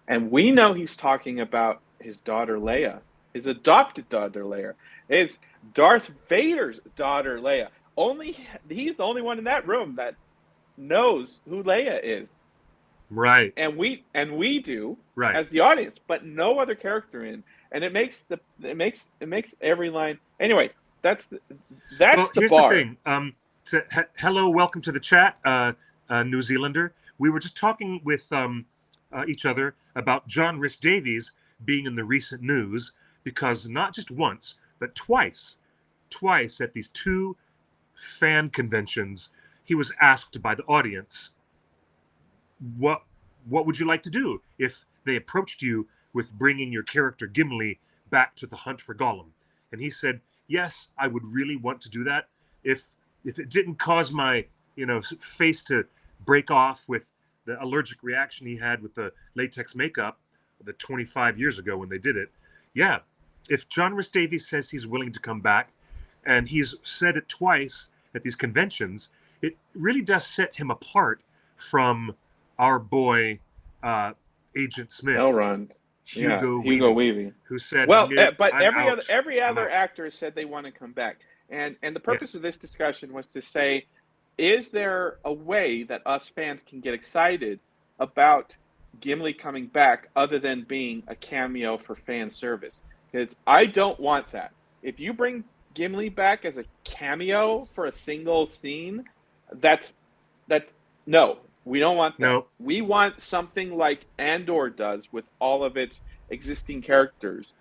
And we know he's talking about his daughter Leia, his adopted daughter Leia, his Darth Vader's daughter Leia. Only he's the only one in that room that knows who Leia is, Right, and we do right. as the audience, but no other character in. And it makes every line anyway. That's the, Well, that's the here's the bar. thing. Hello, welcome to the chat, New Zealander. We were just talking with each other about John Rhys Davies being in the recent news because not just once, but twice at these two fan conventions, he was asked by the audience, "What would you like to do if they approached you with bringing your character Gimli back to the hunt for Gollum?" And he said, "Yes, I would really want to do that if it didn't cause my face to break off with the allergic reaction he had with the latex makeup the 25 years ago when they did it. Yeah, if John Rhys Davies says he's willing to come back, and he's said it twice at these conventions, it really does set him apart from our boy uh, Agent Smith, Elrond, yeah, Hugo Hugo Weaving, Weaving. who said, Well, "Nope, but I'm every other out. every I'm other out." actor said they want to come back, and the purpose of Yes. this discussion was to say, is there a way that us fans can get excited about Gimli coming back other than being a cameo for fan service? Because I don't want that. If you bring Gimli back as a cameo for a single scene, that's that's no, we don't want that. No, We want something like Andor does with all of its existing characters.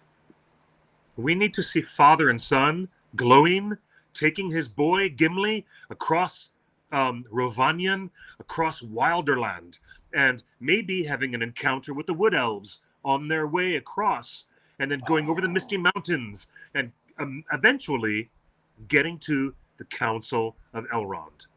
we need to see father and son glowing, taking his boy Gimli across Rovanian, across Wilderland, and maybe having an encounter with the Wood Elves on their way across, and then going over the Misty Oh, Mountains, and eventually getting to the Council of Elrond.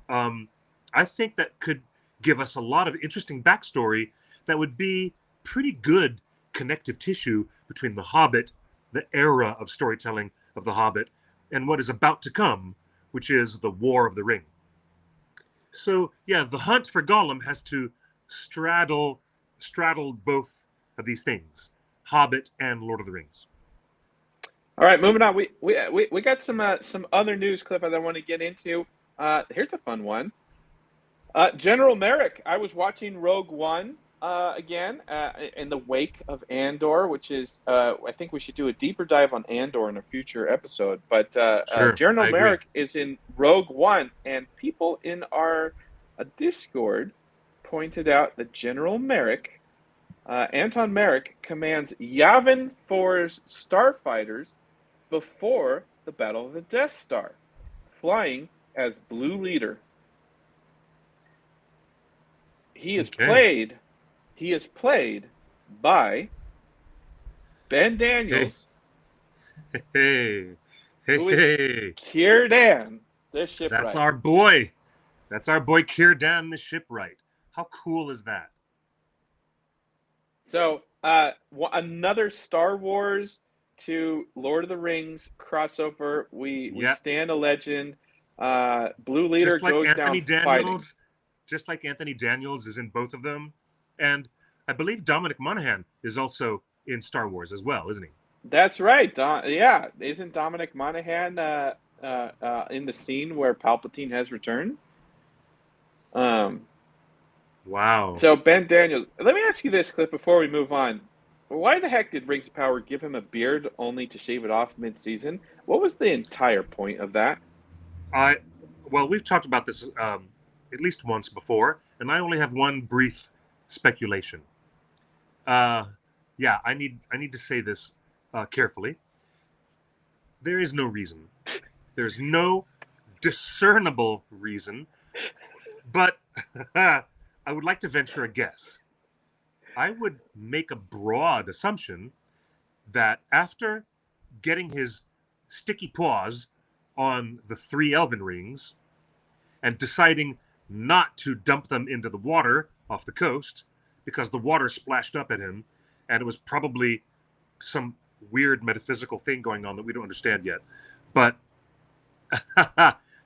Um, I think that could give us a lot of interesting backstory that would be pretty good connective tissue between The Hobbit, the era of storytelling of The Hobbit, and what is about to come, which is the War of the Ring. So yeah, the hunt for Gollum has to straddle both of these things, Hobbit and Lord of the Rings. all right, moving on. We got some other news clip that I want to get into. Here's a fun one. General Merrick. I was watching Rogue One again in the wake of Andor, which is I think we should do a deeper dive on Andor in a future episode. But Sure, General I agree. Merrick is in Rogue One, and people in our Discord pointed out that General Merrick, Anton Merrick, commands Yavin 4's starfighters before the Battle of the Death Star, flying as Blue Leader. He is Okay. played he is played by Ben Hey, Daniels, hey, hey, who is hey. Kierdan, the That's shipwright. our boy. That's our boy Círdan the shipwright. How cool is that? So, another Star Wars to Lord of the Rings crossover. We Yeah, stand a legend. Blue Leader just like goes down Anthony fighting. Daniels, just like Anthony Daniels is in both of them, and I believe Dominic Monaghan is also in Star Wars as well, isn't he? That's right. Yeah, isn't Dominic Monaghan in the scene where Palpatine has returned? Um, Wow. So Ben Daniels, let me ask you this, Cliff, before we move on. Why the heck did Rings of Power give him a beard only to shave it off mid-season? What was the entire point of that? I well, we've talked about this at least once before, and I only have one brief speculation. Uh, yeah, I need to say this carefully. There is no reason. There's no discernible reason, but I would like to venture a guess. I would make a broad assumption that after getting his sticky paws on the three elven rings and deciding not to dump them into the water off the coast because the water splashed up at him and it was probably some weird metaphysical thing going on that we don't understand yet. But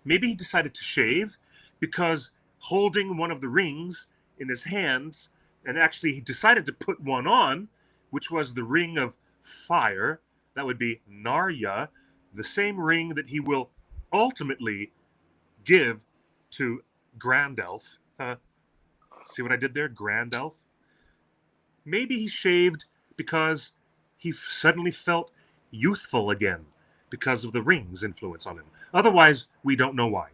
maybe he decided to shave because holding one of the rings in his hands, and actually he decided to put one on, which was the ring of fire. That would be Narya, the same ring that he will ultimately give to Grand Elf. See what I did there? Grand Elf? Maybe he shaved because he suddenly felt youthful again because of the ring's influence on him. Otherwise, we don't know why.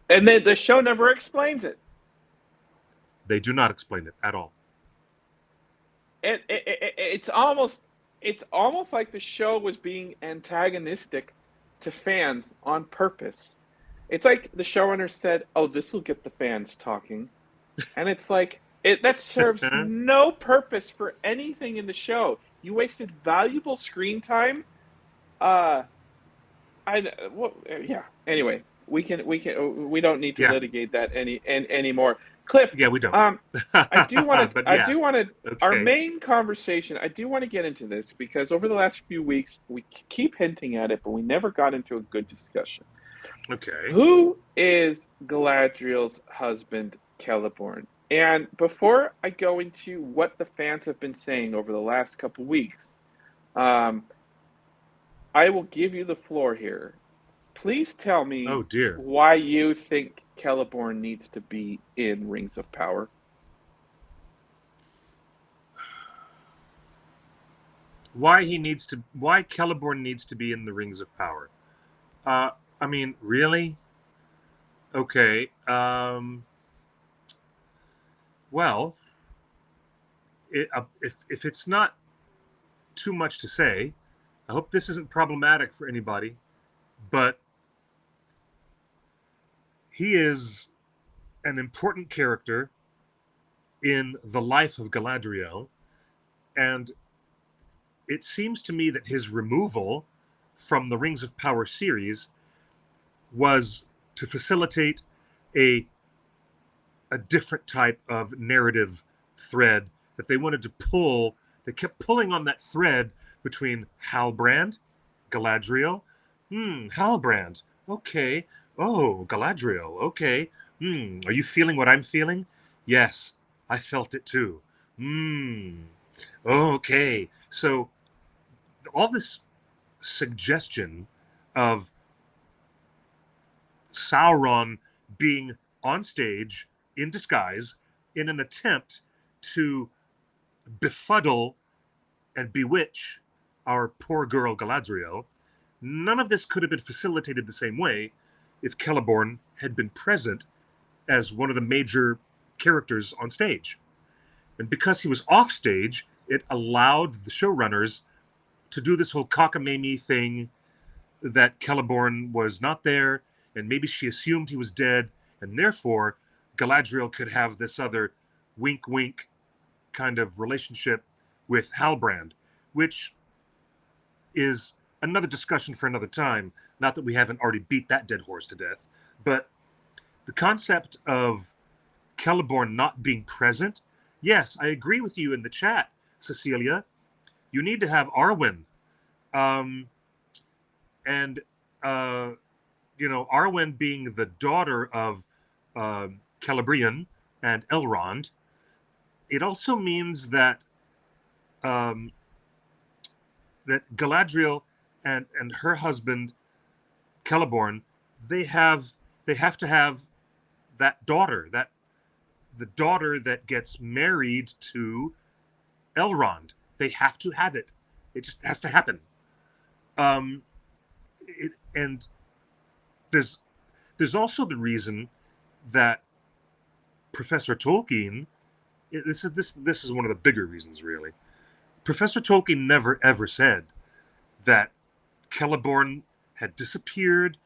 And then the show never explains it. They do not explain it at all. It's almost like the show was being antagonistic to fans on purpose. It's like the showrunner said, "Oh, this will get the fans talking," and it's like that serves no purpose for anything in the show. You wasted valuable screen time. Uh, yeah. Anyway, we don't need to Yeah, litigate that anymore. Cliff, yeah, we don't. I do want But to. I yeah, do want to. Our okay, main conversation. I do want to get into this because over the last few weeks we keep hinting at it, but we never got into a good discussion. okay. Who is Galadriel's husband, Celeborn? And before I go into what the fans have been saying over the last couple weeks, um, I will give you the floor here. Please tell Oh me dear. why you think Celeborn needs to be in Rings of Power. Why Celeborn needs to be in the Rings of Power. Uh, I mean, really? Okay. Well, if it's not too much to say, I hope this isn't problematic for anybody, but he is an important character in the life of Galadriel, and it seems to me that his removal from the Rings of Power series was to facilitate a a different type of narrative thread that they wanted to pull. They kept pulling on that thread between Halbrand, Galadriel. Halbrand. Okay. Oh, Galadriel. Okay. Are you feeling what I'm feeling? Yes, I felt it too. Okay. So all this suggestion of Sauron being on stage in disguise in an attempt to befuddle and bewitch our poor girl Galadriel. None of this could have been facilitated the same way if Celeborn had been present as one of the major characters on stage. And because he was off stage, it allowed the showrunners to do this whole cockamamie thing that Celeborn was not there, and maybe she assumed he was dead, and therefore Galadriel could have this other wink wink kind of relationship with Halbrand, which is another discussion for another time. Not that we haven't already beat that dead horse to death, but the concept of Celeborn not being present, yes, I agree with you in the chat, Cecilia. You need to have Arwen. Um, and Arwen being the daughter of Celebrian and Elrond, it also means that um, that Galadriel and her husband Celeborn, they have they have to have that daughter, that the daughter that gets married to Elrond. They have to have it. It just has to happen. Um, and there's also the reason that Professor Tolkien, this is one of the bigger reasons, really. Professor Tolkien never ever said that Celeborn had disappeared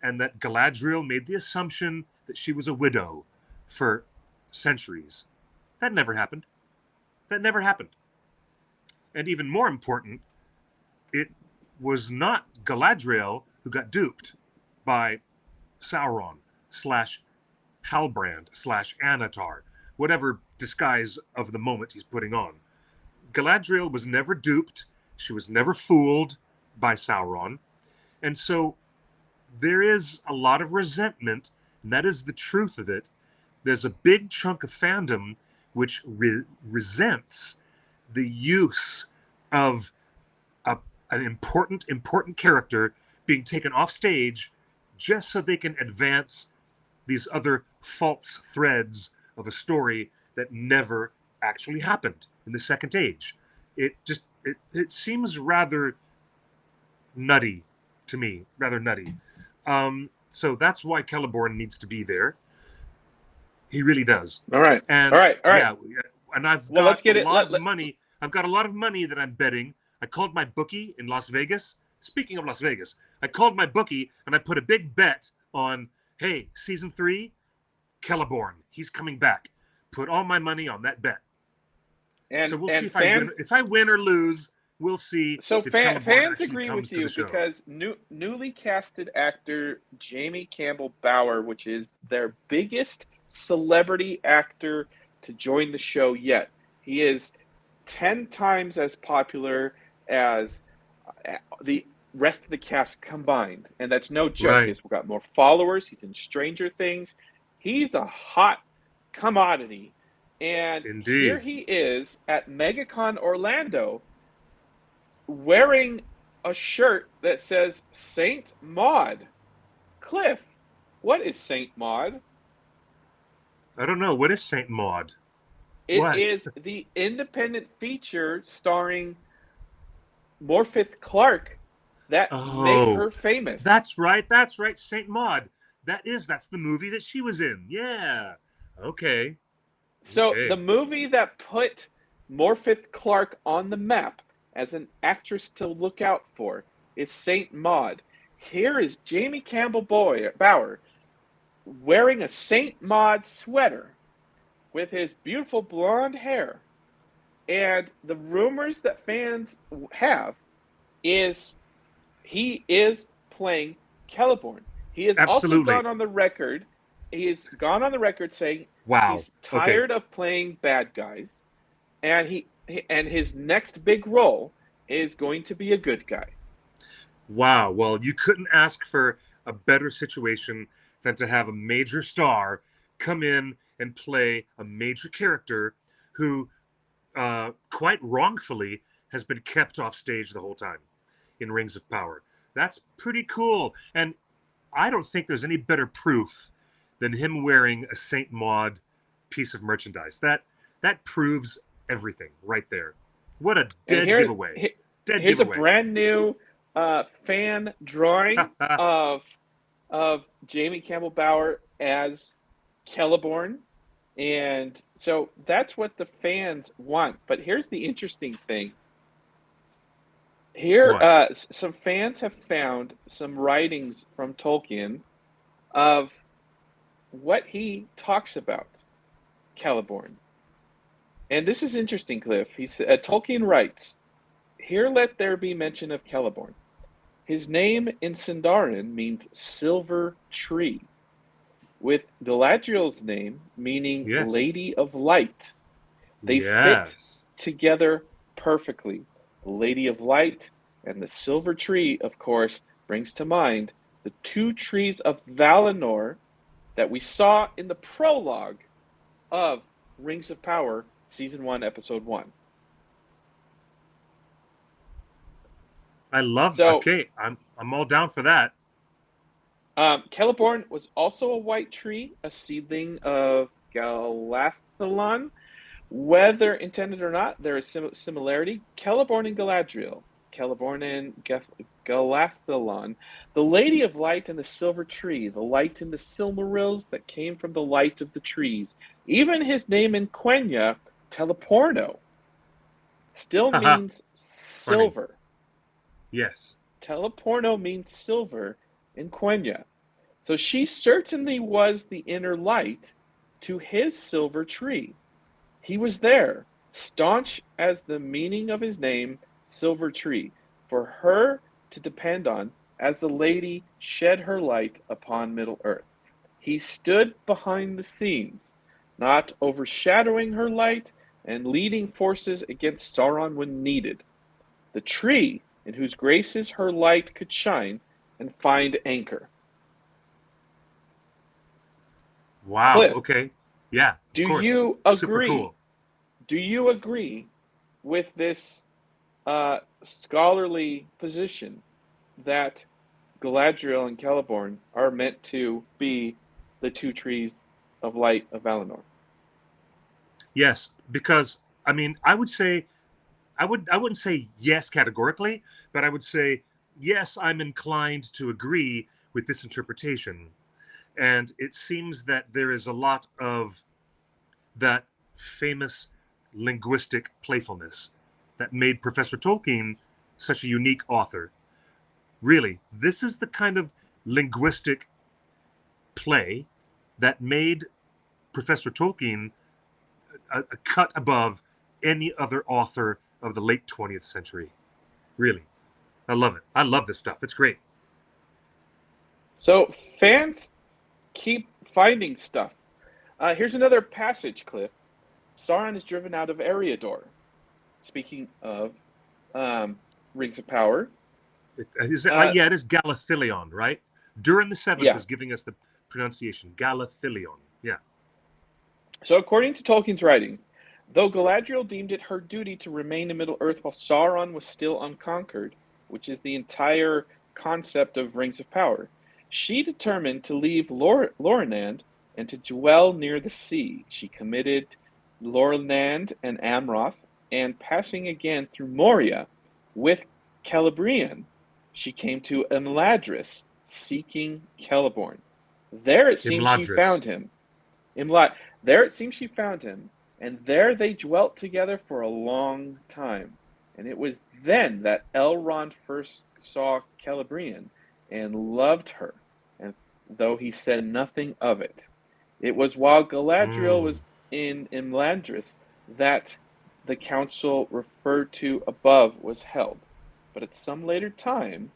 and that Galadriel made the assumption that she was a widow for centuries. That never happened. That never happened. And even more important, it was not Galadriel who got duped by Sauron slash Halbrand slash Anatar, whatever disguise of the moment he's putting on. Galadriel was never duped. She was never fooled by Sauron. And so there is a lot of resentment, and that is the truth of it. There's a big chunk of fandom which resents the use of an important character being taken off stage just so they can advance these other false threads of a story that never actually happened in the Second Age. It seems rather nutty to me, rather nutty. So that's why Celeborn needs to be there. He really does. All right. And all right. yeah, and I've got let's get a it. lot of money. I've got a lot of money that I'm betting. I called my bookie in Las Vegas. Speaking of Las Vegas, I called my bookie and I put a big bet on, hey, season 3, Celeborn, he's coming back. Put all my money on that bet. And so we'll see if I win or lose. We'll see. So if fans agree with you because newly casted actor Jamie Campbell Bower, which is their biggest celebrity actor to join the show yet. He is 10 times as popular as the rest of the cast combined. And that's no joke. Right. He's got more followers. He's in Stranger Things. He's a hot commodity. And Indeed. Here he is at MegaCon Orlando wearing a shirt that says Saint Maud. Cliff, what is Saint Maud? I don't know. What is Saint Maud? It is the independent feature starring Morfydd Clark that made her famous. That's right. Saint Maud. That's the movie that she was in. Yeah. Okay. So the movie that put Morfydd Clark on the map as an actress to look out for is Saint Maud. Here is Jamie Campbell Bower wearing a Saint Maud sweater with his beautiful blonde hair. And the rumors that fans have is he is playing Celeborn. He has also gone on the record. He has gone on the record saying he's tired of playing bad guys, and his next big role is going to be a good guy. Wow. Well, you couldn't ask for a better situation than to have a major star come in and play a major character who, quite wrongfully, has been kept off stage the whole time in Rings of Power. That's pretty cool. And I don't think there's any better proof than him wearing a Saint Maud piece of merchandise. That proves everything right there. What a dead giveaway. Here's a brand new fan drawing of Jamie Campbell Bower as Celeborn. And so that's what the fans want. But here's the interesting thing. Here, some fans have found some writings from Tolkien of what he talks about Celeborn. And this is interesting, Cliff. Tolkien writes, "Here let there be mention of Celeborn. His name in Sindarin means silver tree, with Galadriel's name meaning Lady of Light. They fit together perfectly. The Lady of Light and the silver tree, of course, brings to mind the 2 trees of Valinor that we saw in the prologue of Rings of Power, Season 1, Episode 1. I love okay, I'm all down for that. Celeborn was also a white tree, a seedling of Galathalon. Whether intended or not, there is similarity. Celeborn and Galadriel Celeborn and Galathalon, the Lady of Light and the Silver Tree, the light in the Silmarils that came from the light of the trees. Even his name in Quenya, Teleporno, still Haha, means funny. silver. Yes. Teleporno means silver in Quenya. So she certainly was the inner light to his silver tree. He was there, staunch as the meaning of his name, Silver Tree, for her to depend on as the lady shed her light upon Middle Earth. He stood behind the scenes, not overshadowing her light and leading forces against Sauron when needed. The tree in whose graces her light could shine and find anchor. Wow. Cliff, Okay. Yeah, of do course. you Super agree? cool. Do you agree with this scholarly position that Galadriel and Celeborn are meant to be the two trees of light of Valinor? Yes, because I mean, I wouldn't say yes categorically, but I would say yes, I'm inclined to agree with this interpretation. And it seems that there is a lot of that famous linguistic playfulness that made Professor Tolkien such a unique author. Really, this is the kind of linguistic play that made Professor Tolkien a cut above any other author of the late 20th century. Really, I love it. I love this stuff. It's great. So fans keep finding stuff. Here's another passage, Cliff. Sauron is driven out of Eriador. Speaking of rings of power, uh, Yeah, it is Galathilion, right? Durin the Seventh yeah. is giving us the pronunciation Galathilion. Yeah, So according to Tolkien's writings, though Galadriel deemed it her duty to remain in Middle Earth while Sauron was still unconquered, which is the entire concept of rings of power, she determined to leave Lorinand and to dwell near the sea. She committed Lorinand and Amroth, and passing again through Moria with Celebrian, she came to Imladris, seeking Celeborn. There it seems she Imladris. found him. Imlat. There it seems she found him, and there they dwelt together for a long time. And it was then that Elrond first saw Celebrian and loved her, and though he said nothing of it. It was while Galadriel Mm. was in Imladris that the council referred to above was held. But at some later time,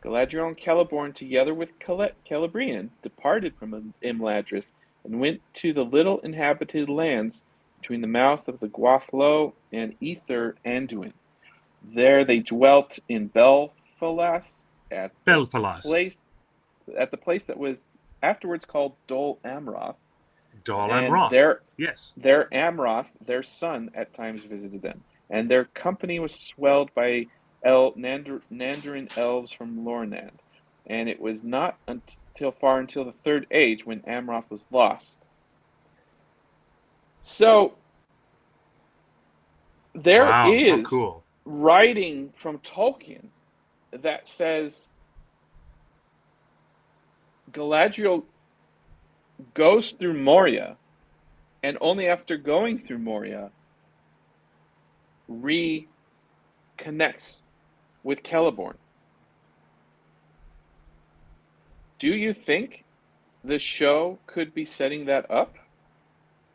Galadriel and Celeborn, together with Celebrian, departed from Imladris and went to the little inhabited lands between the mouth of the Gwathlo and Ether Anduin. There they dwelt in Belfalas at the Belfalas. place that was afterwards called Dol Amroth, Dol and Amroth. Yes. their Amroth, their son, at times visited them, and their company was swelled by Nandarin elves from Lornand, and it was not until the Third Age when Amroth was lost. So there Wow, how is cool. writing from Tolkien that says Galadriel goes through Moria, and only after going through Moria reconnects with Celeborn. Do you think the show could be setting that up,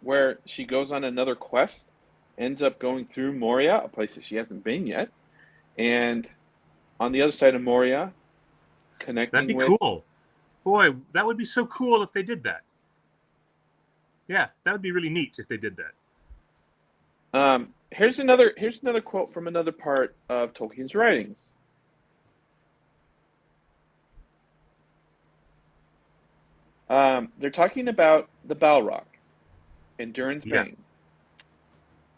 where she goes on another quest, ends up going through Moria, a place that she hasn't been yet, and on the other side of Moria, That'd connecting be with. cool. Boy, that would be so cool if they did that. Yeah, that would be really neat if they did that. Here's another quote from another part of Tolkien's writings. They're talking about the Balrog and Durin's Yeah. Bane.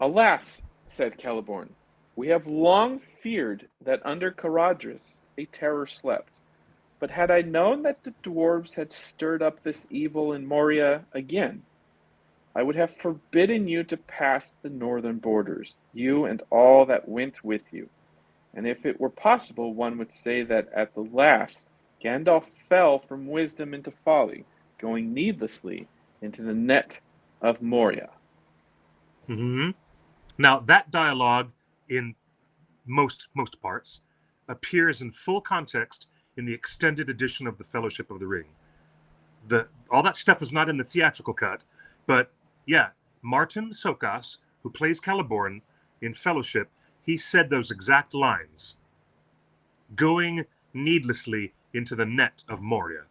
Alas, said Celeborn, we have long feared that under Caradhras a terror slept. But had I known that the dwarves had stirred up this evil in Moria again, I would have forbidden you to pass the northern borders, you and all that went with you. and if it were possible, one would say that at the last, Gandalf fell from wisdom into folly, going needlessly into the net of Moria. Mm-hmm. Now, that dialogue, in most parts, appears in full context in the extended edition of the Fellowship of the Ring. All that stuff is not in the theatrical cut, but yeah, Martin Sokas, who plays Celeborn in Fellowship, he said those exact lines, going needlessly into the net of Moria.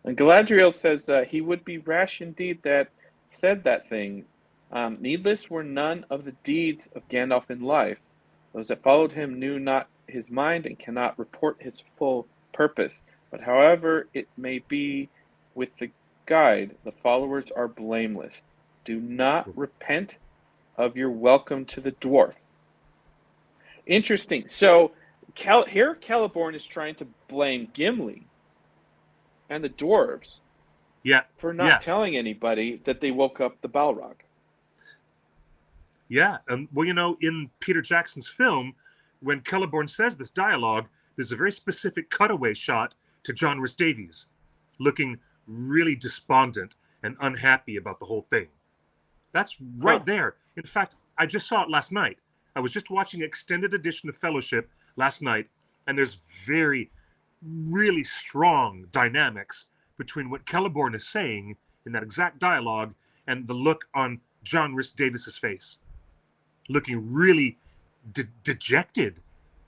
And Galadriel says he would be rash indeed that said that thing. Needless were none of the deeds of Gandalf in life. Those that followed him knew not his mind and cannot report his full purpose. But however it may be with the guide, the followers are blameless. Do not repent of your welcome to the dwarf. Interesting. So here Celeborn is trying to blame Gimli and the dwarves for not telling anybody that they woke up the Balrog. Yeah, and well, in Peter Jackson's film, when Celeborn says this dialogue, there's a very specific cutaway shot to John Rhys Davies, looking really despondent and unhappy about the whole thing. That's right there. In fact, I just saw it last night. I was just watching an extended edition of Fellowship last night, and there's really strong dynamics between what Celeborn is saying in that exact dialogue and the look on John Rhys Davies' face, looking really dejected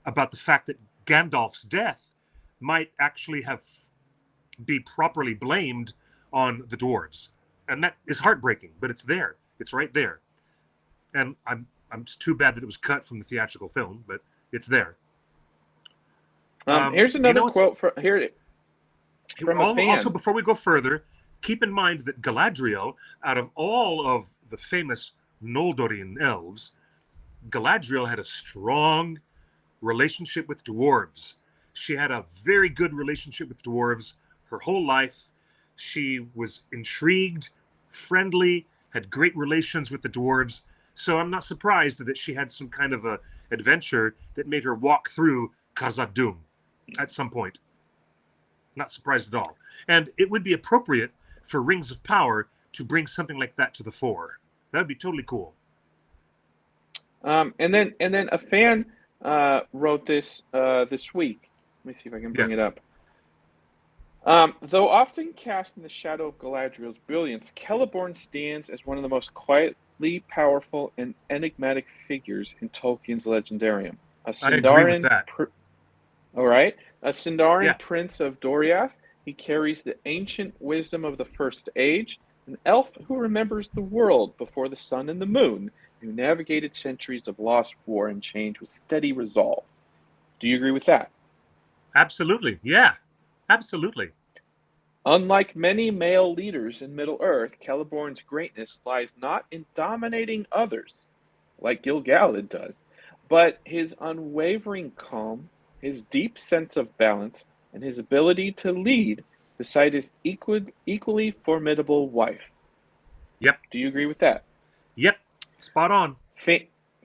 about the fact that Gandalf's death might actually be properly blamed on the dwarves. And that is heartbreaking, but it's there. It's right there. And it's too bad that it was cut from the theatrical film, but it's there. Here's another quote from a fan. Also, before we go further, keep in mind that Galadriel, out of all of the famous Noldorian elves, Galadriel had a strong relationship with dwarves. She had a very good relationship with dwarves her whole life. She was intrigued, friendly, had great relations with the dwarves. So I'm not surprised that she had some kind of a adventure that made her walk through Khazad-dûm at some point. Not surprised at all. And it would be appropriate for Rings of Power to bring something like that to the fore. That would be totally cool. And then a fan wrote this this week. Let me see if I can bring it up. Though often cast in the shadow of Galadriel's brilliance, Celeborn stands as one of the most quietly powerful and enigmatic figures in Tolkien's Legendarium. I agree with that. A Sindarin prince of Doriath, he carries the ancient wisdom of the First Age, an elf who remembers the world before the sun and the moon, who navigated centuries of lost war and change with steady resolve. Do you agree with that? Absolutely, yeah. Absolutely. Unlike many male leaders in Middle-earth, Celeborn's greatness lies not in dominating others, like Gil-galad does, but his unwavering calm, his deep sense of balance, and his ability to lead beside his equally formidable wife. Yep. Do you agree with that? Yep. Spot on.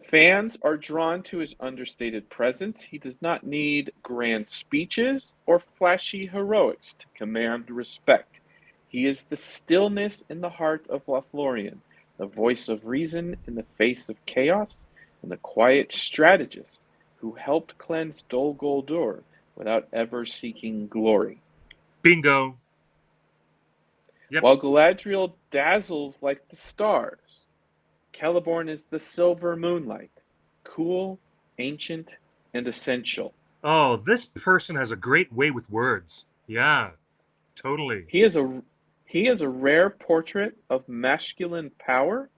Fans are drawn to his understated presence. He does not need grand speeches or flashy heroics to command respect. He is the stillness in the heart of Lothlorien, the voice of reason in the face of chaos, and the quiet strategist who helped cleanse Dol Guldur without ever seeking glory. Bingo. Yep. While Galadriel dazzles like the stars, Celeborn is the silver moonlight, cool, ancient, and essential. Oh, this person has a great way with words. Yeah, totally. He is a rare portrait of masculine power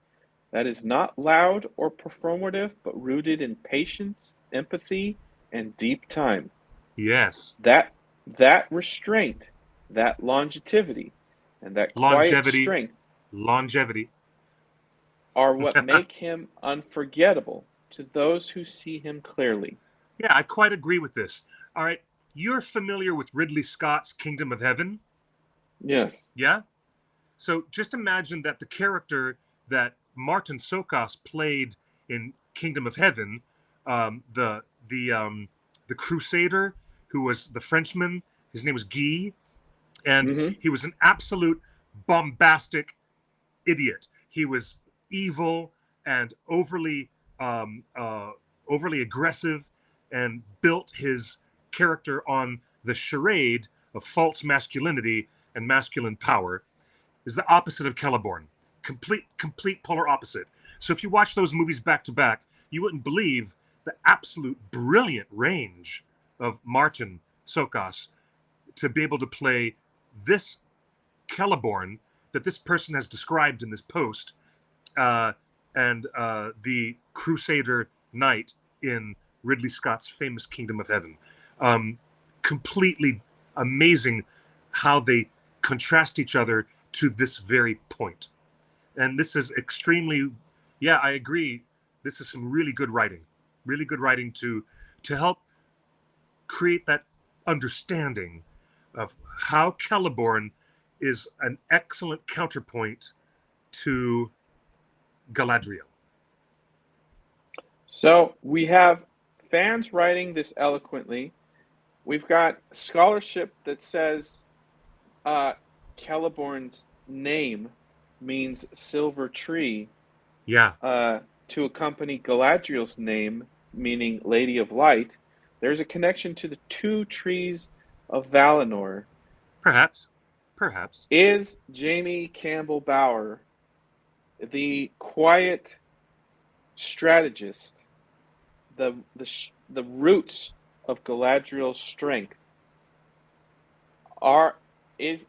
that is not loud or performative, but rooted in patience, empathy, and deep time. Yes. That restraint, that longevity, and that quiet strength. Longevity. Are what make him unforgettable to those who see him clearly. Yeah, I quite agree with this. All right, you're familiar with Ridley Scott's Kingdom of Heaven? Yes. Yeah? So just imagine that the character that Martin Sokas played in Kingdom of Heaven the the Crusader, who was the Frenchman. His name was Guy, and Mm-hmm. he was an absolute bombastic idiot. He was evil and um, uh, overly aggressive, and built his character on the charade of false masculinity and masculine power. Is the opposite of Celeborn. Complete polar opposite. So if you watch those movies back to back, you wouldn't believe the absolute brilliant range of Martin Sokas to be able to play this Celeborn that this person has described in this post, uh, and the Crusader Knight in Ridley Scott's famous Kingdom of Heaven. Um, Completely amazing how they contrast each other to this very point. And this is extremely, yeah, I agree. This is some really good writing to help create that understanding of how Celeborn is an excellent counterpoint to Galadriel. So we have fans writing this eloquently. We've got scholarship that says Celeborn's name means silver tree Yeah, to accompany Galadriel's name, meaning Lady of Light. There's a connection to the two trees of Valinor. perhaps, perhaps. Is Jamie Campbell Bower the quiet strategist, the roots of Galadriel's strength? Are is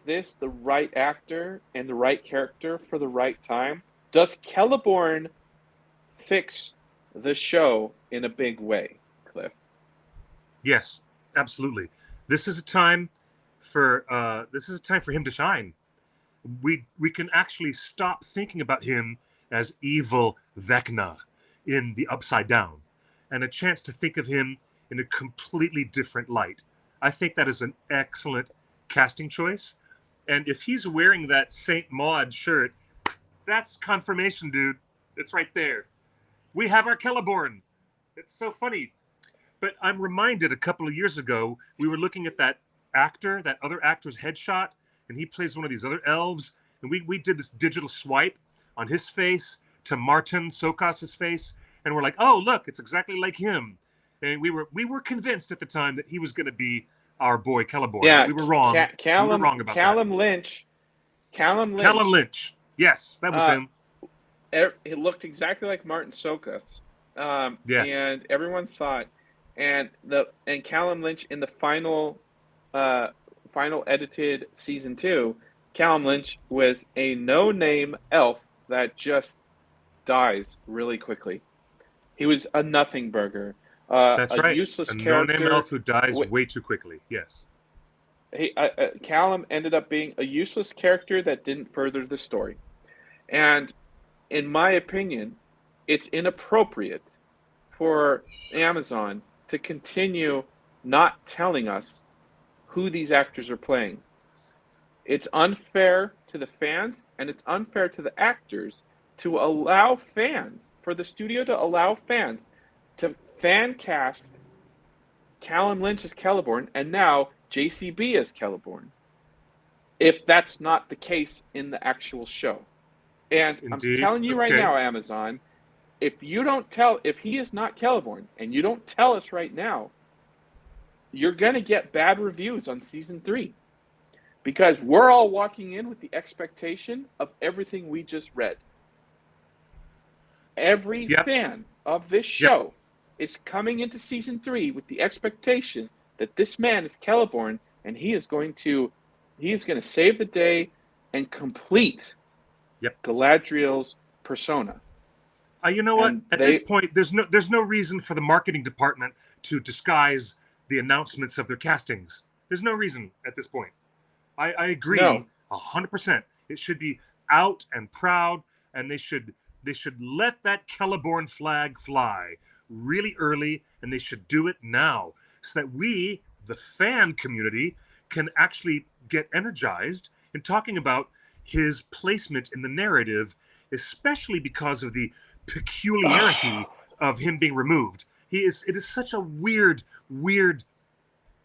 this the right actor and the right character for the right time? Does Celeborn fix the show in a big way, Cliff? Yes, absolutely. This is a time for him to shine. We can actually stop thinking about him as evil Vecna in the Upside Down, and a chance to think of him in a completely different light. I think that is an excellent casting choice. And if he's wearing that Saint Maud shirt, that's confirmation, dude. It's right there. We have our Celeborn. It's so funny. But I'm reminded a couple of years ago, we were looking at that other actor's headshot, and he plays one of these other elves. And we did this digital swipe on his face to Martin Sokas's face, and we're like, oh, look, it's exactly like him. And we were convinced at the time that he was going to be our boy Celeborn, but Yeah, we were wrong. We were wrong about that. Callum Lynch, Callum Callum Lynch. Lynch. Yes, that was Uh, him. it looked exactly like Martin Sokas, Yes. and everyone thought, and Callum Lynch in the uh, final edited season 2, Callum Lynch was a no-name elf that just dies really quickly. He was a nothing burger, That's a right. useless A no-name elf character. who dies way too quickly. Yes. Callum ended up being a useless character that didn't further the story. And in my opinion, it's inappropriate for Amazon to continue not telling us who these actors are playing. It's unfair to the fans and it's unfair to the actors to allow fans, for the studio to allow fans to fan cast Callum Lynch as Celeborn and now JCB as Celeborn, if that's not the case in the actual show. And I'm Indeed. telling you right Okay. now, Amazon, if he is not Celeborn, and you don't tell us right now, you're going to get bad reviews on season 3. Because we're all walking in with the expectation of everything we just read. Every Yep. fan of this Yep. show is coming into season 3 with the expectation that this man is Celeborn and he is going to save the day and complete Yep. Galadriel's persona. You know what? And At this point, there's no reason for the marketing department to disguise the announcements of their castings. There's no reason at this point. I agree no, 100%. It should be out and proud, and they should let that Celeborn flag fly really early, and they should do it now, so that we, the fan community, can actually get energized in talking about his placement in the narrative, especially because of the peculiarity of him being removed. It is such a weird,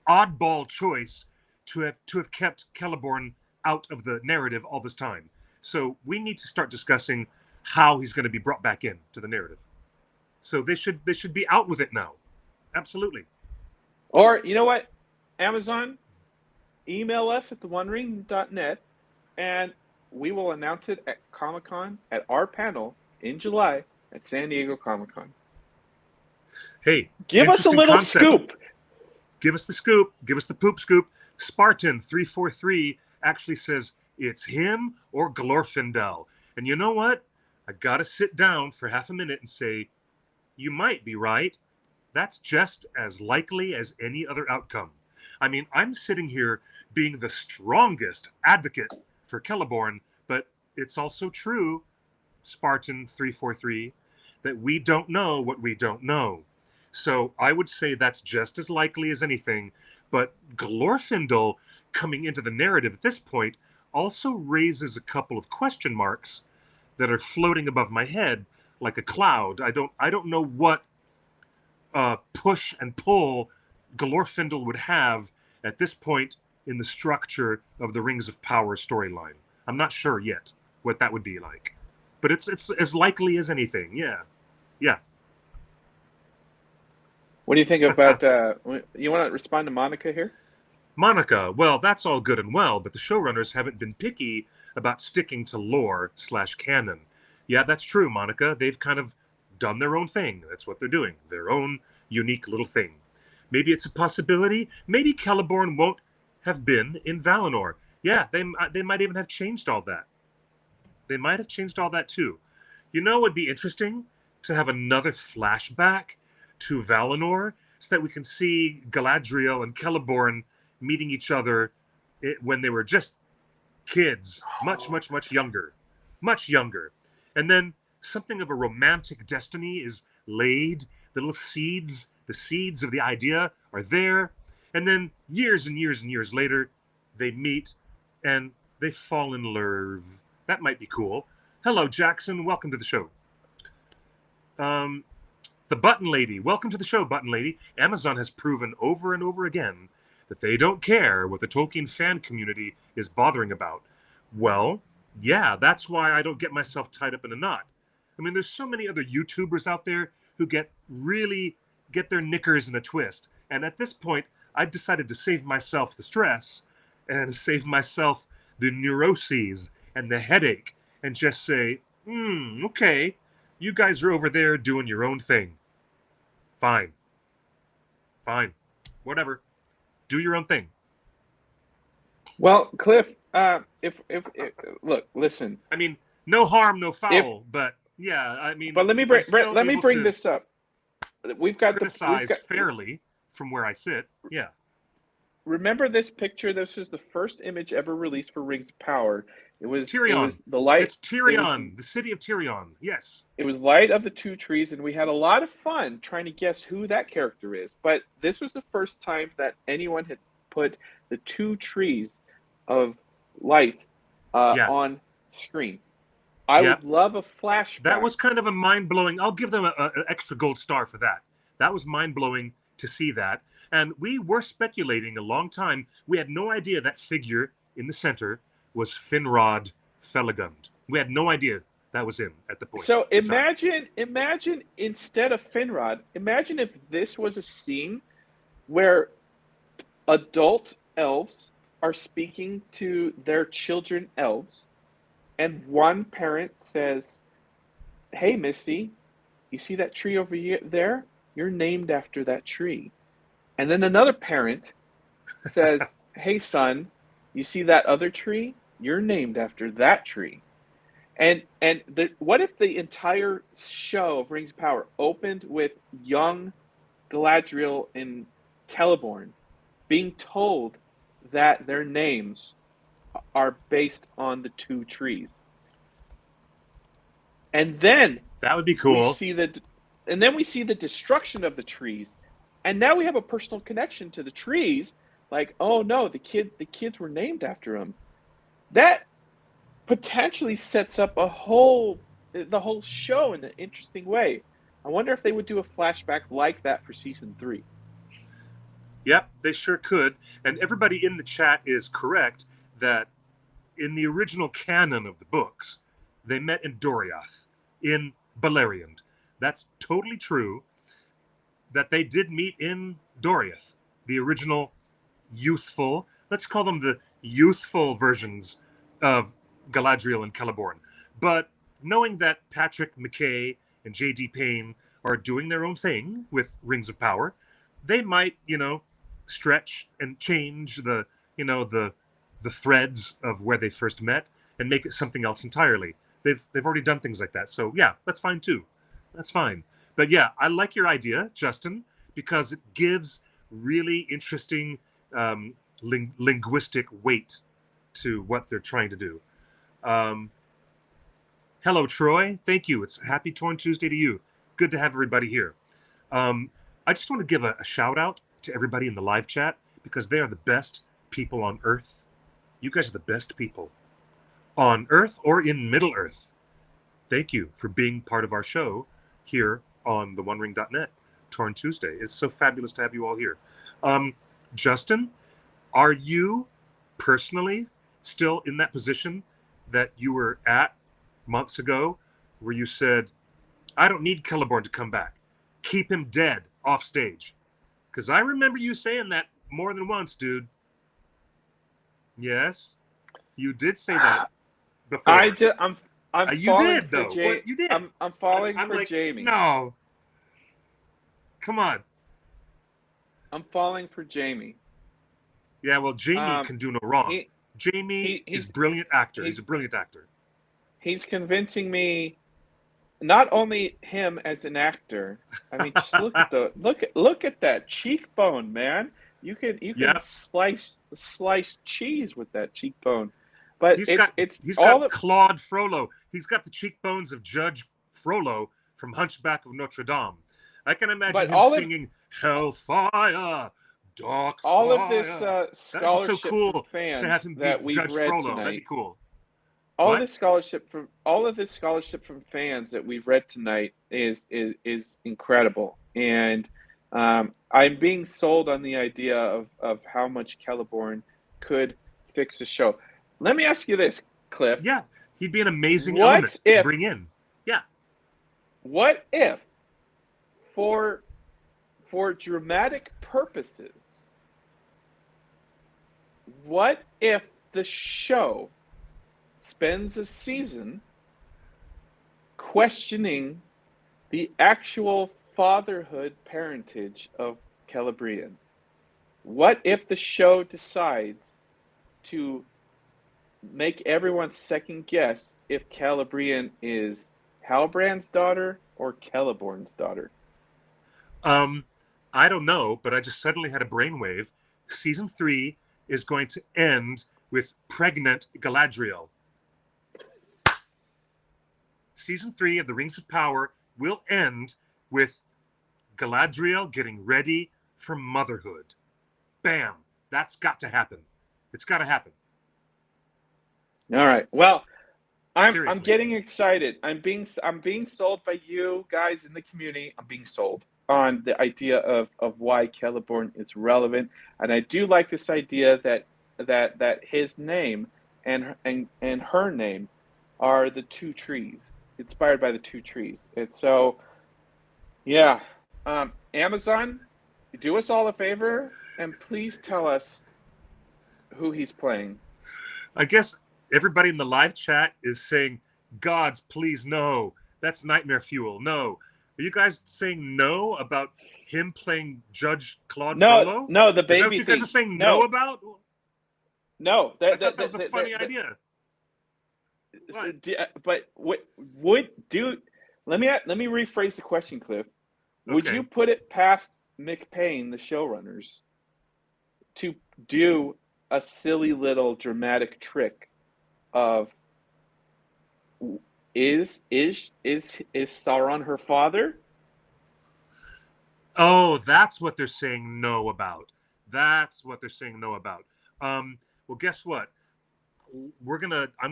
oddball choice to have kept Celeborn out of the narrative all this time. So we need to start discussing how he's going to be brought back in to the narrative. So they should be out with it now. Absolutely. Or you know what, Amazon, email us at theonering.net, and we will announce it at Comic-Con at our panel in July at San Diego Comic-Con. Hey, give us a little scoop. Give us the scoop. Give us the poop scoop. Spartan343 actually says it's him or Glorfindel. And you know what? I gotta sit down for half a minute and say, you might be right. That's just as likely as any other outcome. I mean, I'm sitting here being the strongest advocate for Celeborn, but it's also true, Spartan343, that we don't know what we don't know. So I would say that's just as likely as anything. But Glorfindel coming into the narrative at this point also raises a couple of question marks that are floating above my head like a cloud. I don't know what push and pull Glorfindel would have at this point in the structure of the Rings of Power storyline. I'm not sure yet what that would be like. But it's as likely as anything. Yeah. What do you think about, you want to respond to Monica here? Monica, well, that's all good and well, but the showrunners haven't been picky about sticking to lore/canon. Yeah, that's true, Monica. They've kind of done their own thing. That's what they're doing. Their own unique little thing. Maybe it's a possibility. Maybe Celeborn won't have been in Valinor. Yeah, they might even have changed all that. They might have changed all that too. You know, it would be interesting to have another flashback to Valinor so that we can see Galadriel and Celeborn meeting each other when they were just kids, much younger. And then something of a romantic destiny is laid. The little seeds, the seeds of the idea are there. And then years and years and years later, they meet and they fall in love. That might be cool. Hello, Jackson. Welcome to the show. The Button Lady. Welcome to the show, Button Lady. Amazon has proven over and over again that they don't care what the Tolkien fan community is bothering about. Well, yeah, that's why I don't get myself tied up in a knot. I mean, there's so many other YouTubers out there who really get their knickers in a twist. And at this point, I decided to save myself the stress and save myself the neuroses and the headache and just say, okay, you guys are over there doing your own thing. Fine. Whatever. Do your own thing. Well, Cliff, if look, listen. I mean, no harm, no foul. But yeah, I mean. But let me bring this up. We've got criticize fairly from where I sit. Yeah. Remember this picture? This was the first image ever released for Rings of Power. It was Tirion. It was the light. It's Tirion, the city of Tirion. Yes. It was Light of the Two Trees, and we had a lot of fun trying to guess who that character is. But this was the first time that anyone had put the two trees of light on screen. I would love a flashback. That was kind of a mind-blowing. I'll give them an extra gold star for that. That was mind-blowing to see that. And we were speculating a long time. We had no idea that figure in the center was Finrod Felagund. We had no idea that was him at the point. So imagine instead of Finrod, imagine if this was a scene where adult elves are speaking to their children elves, and one parent says, "Hey, Missy, you see that tree over there? You're named after that tree." And then another parent says, "Hey, son, you see that other tree? You're named after that tree." And what if the entire show of Rings of Power opened with young Galadriel and Celeborn being told that their names are based on the two trees? And then that would be cool. we see the destruction of the trees. And now we have a personal connection to the trees. Like, oh no, the kids were named after them. That potentially sets up the whole show in an interesting way. I wonder if they would do a flashback like that for season 3. Yep, they sure could. And everybody in the chat is correct that in the original canon of the books, they met in Doriath, in Beleriand. That's totally true. That they did meet in Doriath, the original youthful, let's call them the youthful versions of Galadriel and Celeborn. But knowing that Patrick McKay and J.D. Payne are doing their own thing with Rings of Power, they might, stretch and change the threads of where they first met and make it something else entirely. They've already done things like that. So yeah, that's fine too. That's fine. But yeah, I like your idea, Justin, because it gives really interesting linguistic weight to what they're trying to do. Hello, Troy. Thank you. It's Happy Torn Tuesday to you. Good to have everybody here. I just want to give a shout out to everybody in the live chat because they are the best people on Earth. You guys are the best people on Earth or in Middle Earth. Thank you for being part of our show here on theonering.net. Torn Tuesday. It's so fabulous to have you all here. Justin, are you personally still in that position that you were at months ago where you said, I don't need Celeborn to come back. Keep him dead off stage? Because I remember you saying that more than once, dude. Yes, you did say that before. I'm you falling did, for though. What you did. I'm falling I'm for like, Jamie. No. Come on. I'm falling for Jamie. Yeah, well, Jamie can do no wrong. Jamie is a brilliant actor. He's a brilliant actor. He's convincing me. Not only him as an actor. I mean, just look at that cheekbone, man. You can slice cheese with that cheekbone. But he's it's got Claude Frollo. He's got the cheekbones of Judge Frollo from Hunchback of Notre Dame. I can imagine him singing Hellfire, Dark Fire. All of this scholarship so cool from fans to have him that be we've Judge read Frollo. tonight. That'd be cool. All of this scholarship from fans that we've read tonight is incredible, and I'm being sold on the idea of how much Celeborn could fix the show. Let me ask you this, Cliff. Yeah, he'd be an amazing element to bring in. Yeah. What if, for dramatic purposes, what if the show spends a season questioning the actual fatherhood parentage of Celebrian? What if the show decides to make everyone second guess if Celebrian is Halbrand's daughter or Celeborn's daughter? I don't know, but I just suddenly had a brainwave. Season 3 is going to end with pregnant Galadriel. Season 3 of The Rings of Power will end with Galadriel getting ready for motherhood. Bam! That's got to happen. It's got to happen. All right. Well, I'm getting excited. I'm being sold by you guys in the community. I'm being sold on the idea of why Celeborn is relevant, and I do like this idea that his name and her name are the two trees, inspired by the two trees. And so, yeah, Amazon, do us all a favor and please tell us who he's playing. I guess everybody in the live chat is saying, "Gods, please no. That's nightmare fuel. No." Are you guys saying no about him playing Judge Claude Frollo? No, the baby. Is that what you guys are saying no about? No, I thought that was a funny idea. What? But would do? Let me rephrase the question, Cliff. Would you put it past McPayne, the showrunners, to do a silly little dramatic trick of is Sauron her father? Oh, that's what they're saying no about. That's what they're saying no about. Well, guess what? I'm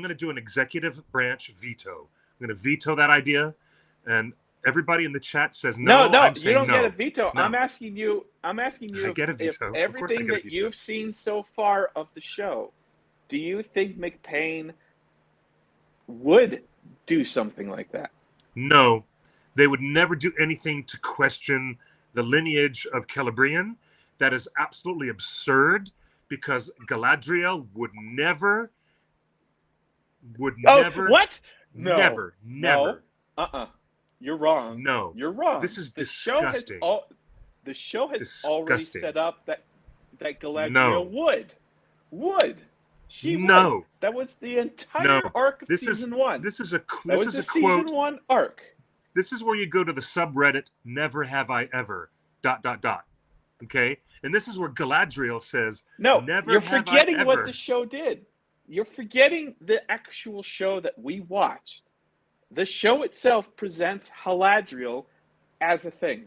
gonna do an executive branch veto. I'm gonna veto that idea, and Everybody in the chat says no. No, I'm you saying don't get a no. veto. No. I'm asking you I get a if veto. Of course I everything get a that veto. you've seen so far of the show, do you think McPain would do something like that? No, they would never do anything to question the lineage of Celebrian. That is absolutely absurd because Galadriel would never, Oh, what? No, never, no, never, you're wrong. no. You're wrong. This is disgusting. The show has already Disgusting. set up that Galadriel No, would she would. no, That was the no. entire arc of This is season one. this is a That this was is the a season quote. one arc. This is where you go to the subreddit. Never have I ever. ... Okay, and this is where Galadriel says, No, "Never you're have I forgetting what the ever." show did. You're forgetting the actual show that we watched. The show itself presents Haladriel as a thing.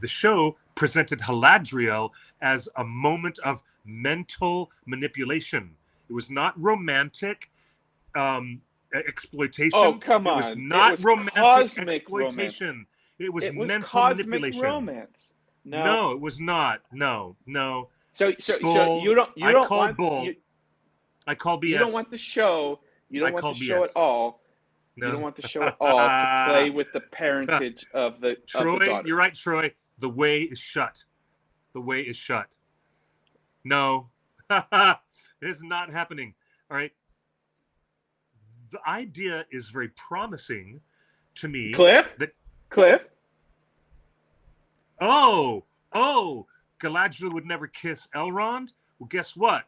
The show presented Haladriel as a moment of mental manipulation. It was not romantic exploitation. Oh, come It was on. It not was romantic cosmic romance. exploitation. It was It was mental cosmic manipulation. romance. No. No, it was not. No, no. So Bull. you don't I call want bull. I call you don't BS. want the show. You I don't want call the show at BS. all. You don't No. want the show at all to play with the parentage of the Troy, daughter. you're right, Troy. The way is shut. The way is shut. No. It is not happening. All right. The idea is very promising to me. Cliff? Oh, Galadriel would never kiss Elrond? Well, guess what?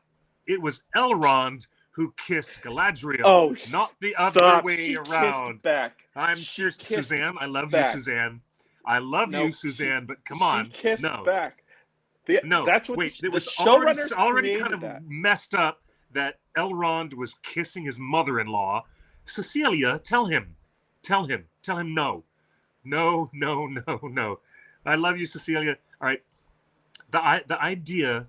It was Elrond who kissed Galadriel, Oh, not the other way she around. Kissed back. I'm serious, Suzanne. I love back. you, Suzanne. I love you, Suzanne. But come on, she kissed no, back. no. That's what wait, the it was showrunners already kind of that. messed up that Elrond was kissing his mother-in-law. Cecilia, tell him, no. I love you, Cecilia. All right. The idea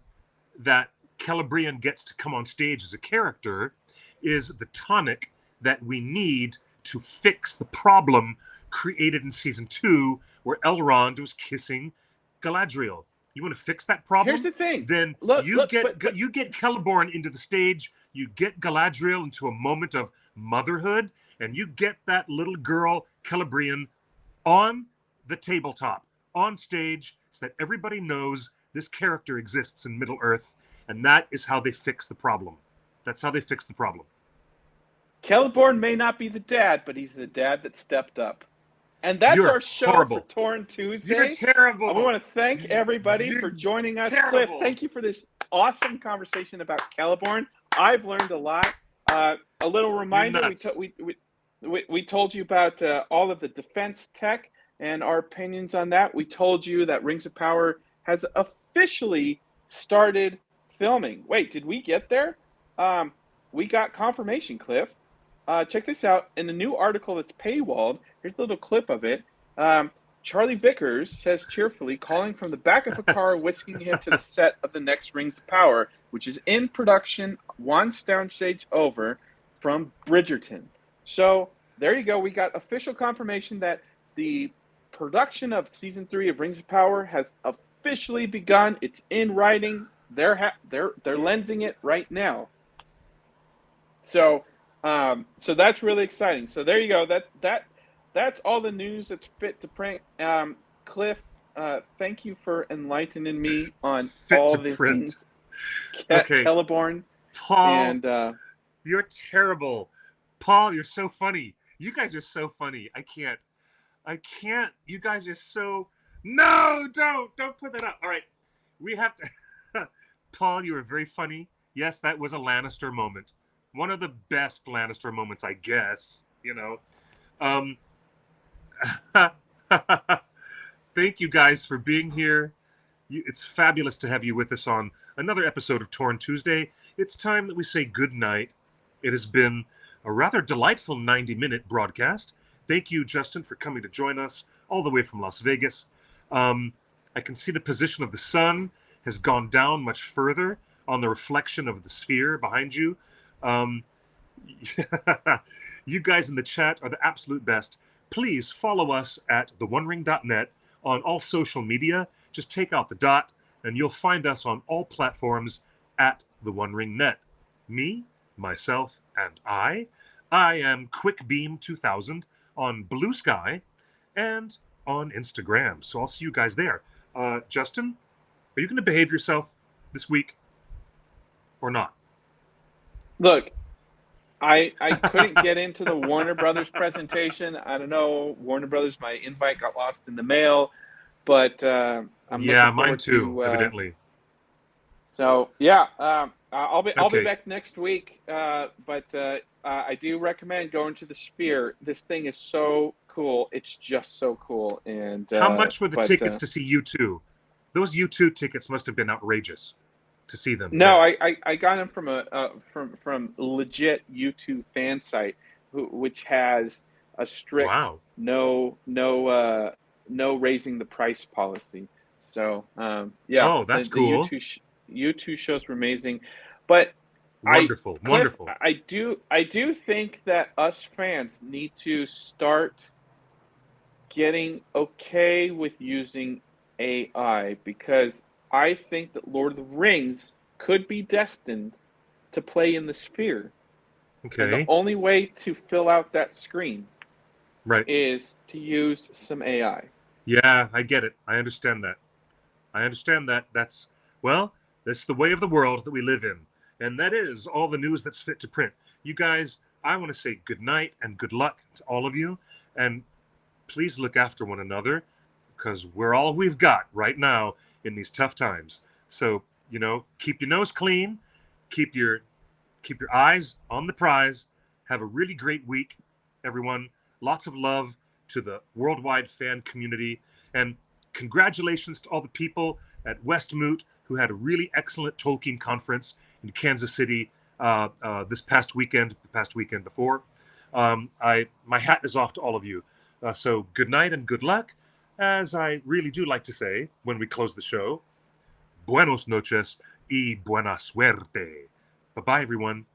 that Celebrian gets to come on stage as a character is the tonic that we need to fix the problem created in season 2 where Elrond was kissing Galadriel. You want to fix that problem? Here's the thing. Then you get Celeborn into the stage, you get Galadriel into a moment of motherhood, and you get that little girl, Celebrian, on the tabletop, on stage, so that everybody knows this character exists in Middle-earth, and that is how they fix the problem. That's how they fix the problem. Celeborn may not be the dad, but he's the dad that stepped up. And that's our show for Torn Tuesday. You're terrible. I want to thank everybody for joining us. Terrible. Cliff, thank you for this awesome conversation about Celeborn. I've learned a lot. A little reminder, we told you about all of the defense tech and our opinions on that. We told you that Rings of Power has officially started filming. Wait, did we get there? We got confirmation, Cliff. Check this out. In the new article that's paywalled, here's a little clip of it. Charlie Vickers says cheerfully, calling from the back of a car, whisking him to the set of the next Rings of Power, which is in production, one downstage over, from Bridgerton. So there you go. We got official confirmation that the production of season 3 of Rings of Power has officially begun. It's in writing. They're lensing it right now. So that's really exciting. So there you go. That's all the news that's fit to print. Cliff, thank you for enlightening me on all the things. Okay. Celeborn. Paul, and you're terrible. Paul, you're so funny. You guys are so funny. I can't. You guys are so. No, don't put that up. All right, we have to. Paul, you were very funny. Yes, that was a Lannister moment. One of the best Lannister moments, I guess. You know. Thank you guys for being here. It's fabulous to have you with us on another episode of Torn Tuesday. It's time that we say good night. It has been a rather delightful 90-minute broadcast. Thank you, Justin, for coming to join us all the way from Las Vegas. I can see the position of the sun has gone down much further on the reflection of the sphere behind you. You guys in the chat are the absolute best. please follow us at theonering.net on all social media. Just take out the dot, and you'll find us on all platforms at theonering.net. Me, myself, and I am QuickBeam2000 on Blue Sky and on Instagram. So I'll see you guys there. Justin, are you going to behave yourself this week or not? Look, I couldn't get into the Warner Brothers presentation. I don't know, Warner Brothers, my invite got lost in the mail, but I'm looking Mine forward too, to. evidently. So yeah, I'll be Okay. back next week. But I do recommend going to the Sphere. This thing is so cool. It's just so cool. And How much were the tickets to see U2? Those U2 tickets must have been outrageous to see them No, there. I got them from from legit YouTube fan site, which has a strict Wow. no raising the price policy. So yeah, Oh, that's the cool. U2 shows were amazing, but Wonderful. Cliff, Wonderful. I do think that us fans need to start getting okay with using AI, because I think that Lord of the Rings could be destined to play in the Sphere. And the Okay. only way to fill out that screen Right. is to use some AI. Yeah, I get it. I understand that. I understand that. That's the way of the world that we live in. And that is all the news that's fit to print. You guys, I want to say good night and good luck to all of you. And please look after one another, because we're all we've got right now in these tough times. So, keep your nose clean, keep your eyes on the prize. Have a really great week, everyone. Lots of love to the worldwide fan community, and congratulations to all the people at Westmoot who had a really excellent Tolkien conference in Kansas City this past weekend, the past weekend before. My hat is off to all of you. So good night and good luck. As I really do like to say when we close the show, buenos noches y buena suerte. Bye-bye, everyone.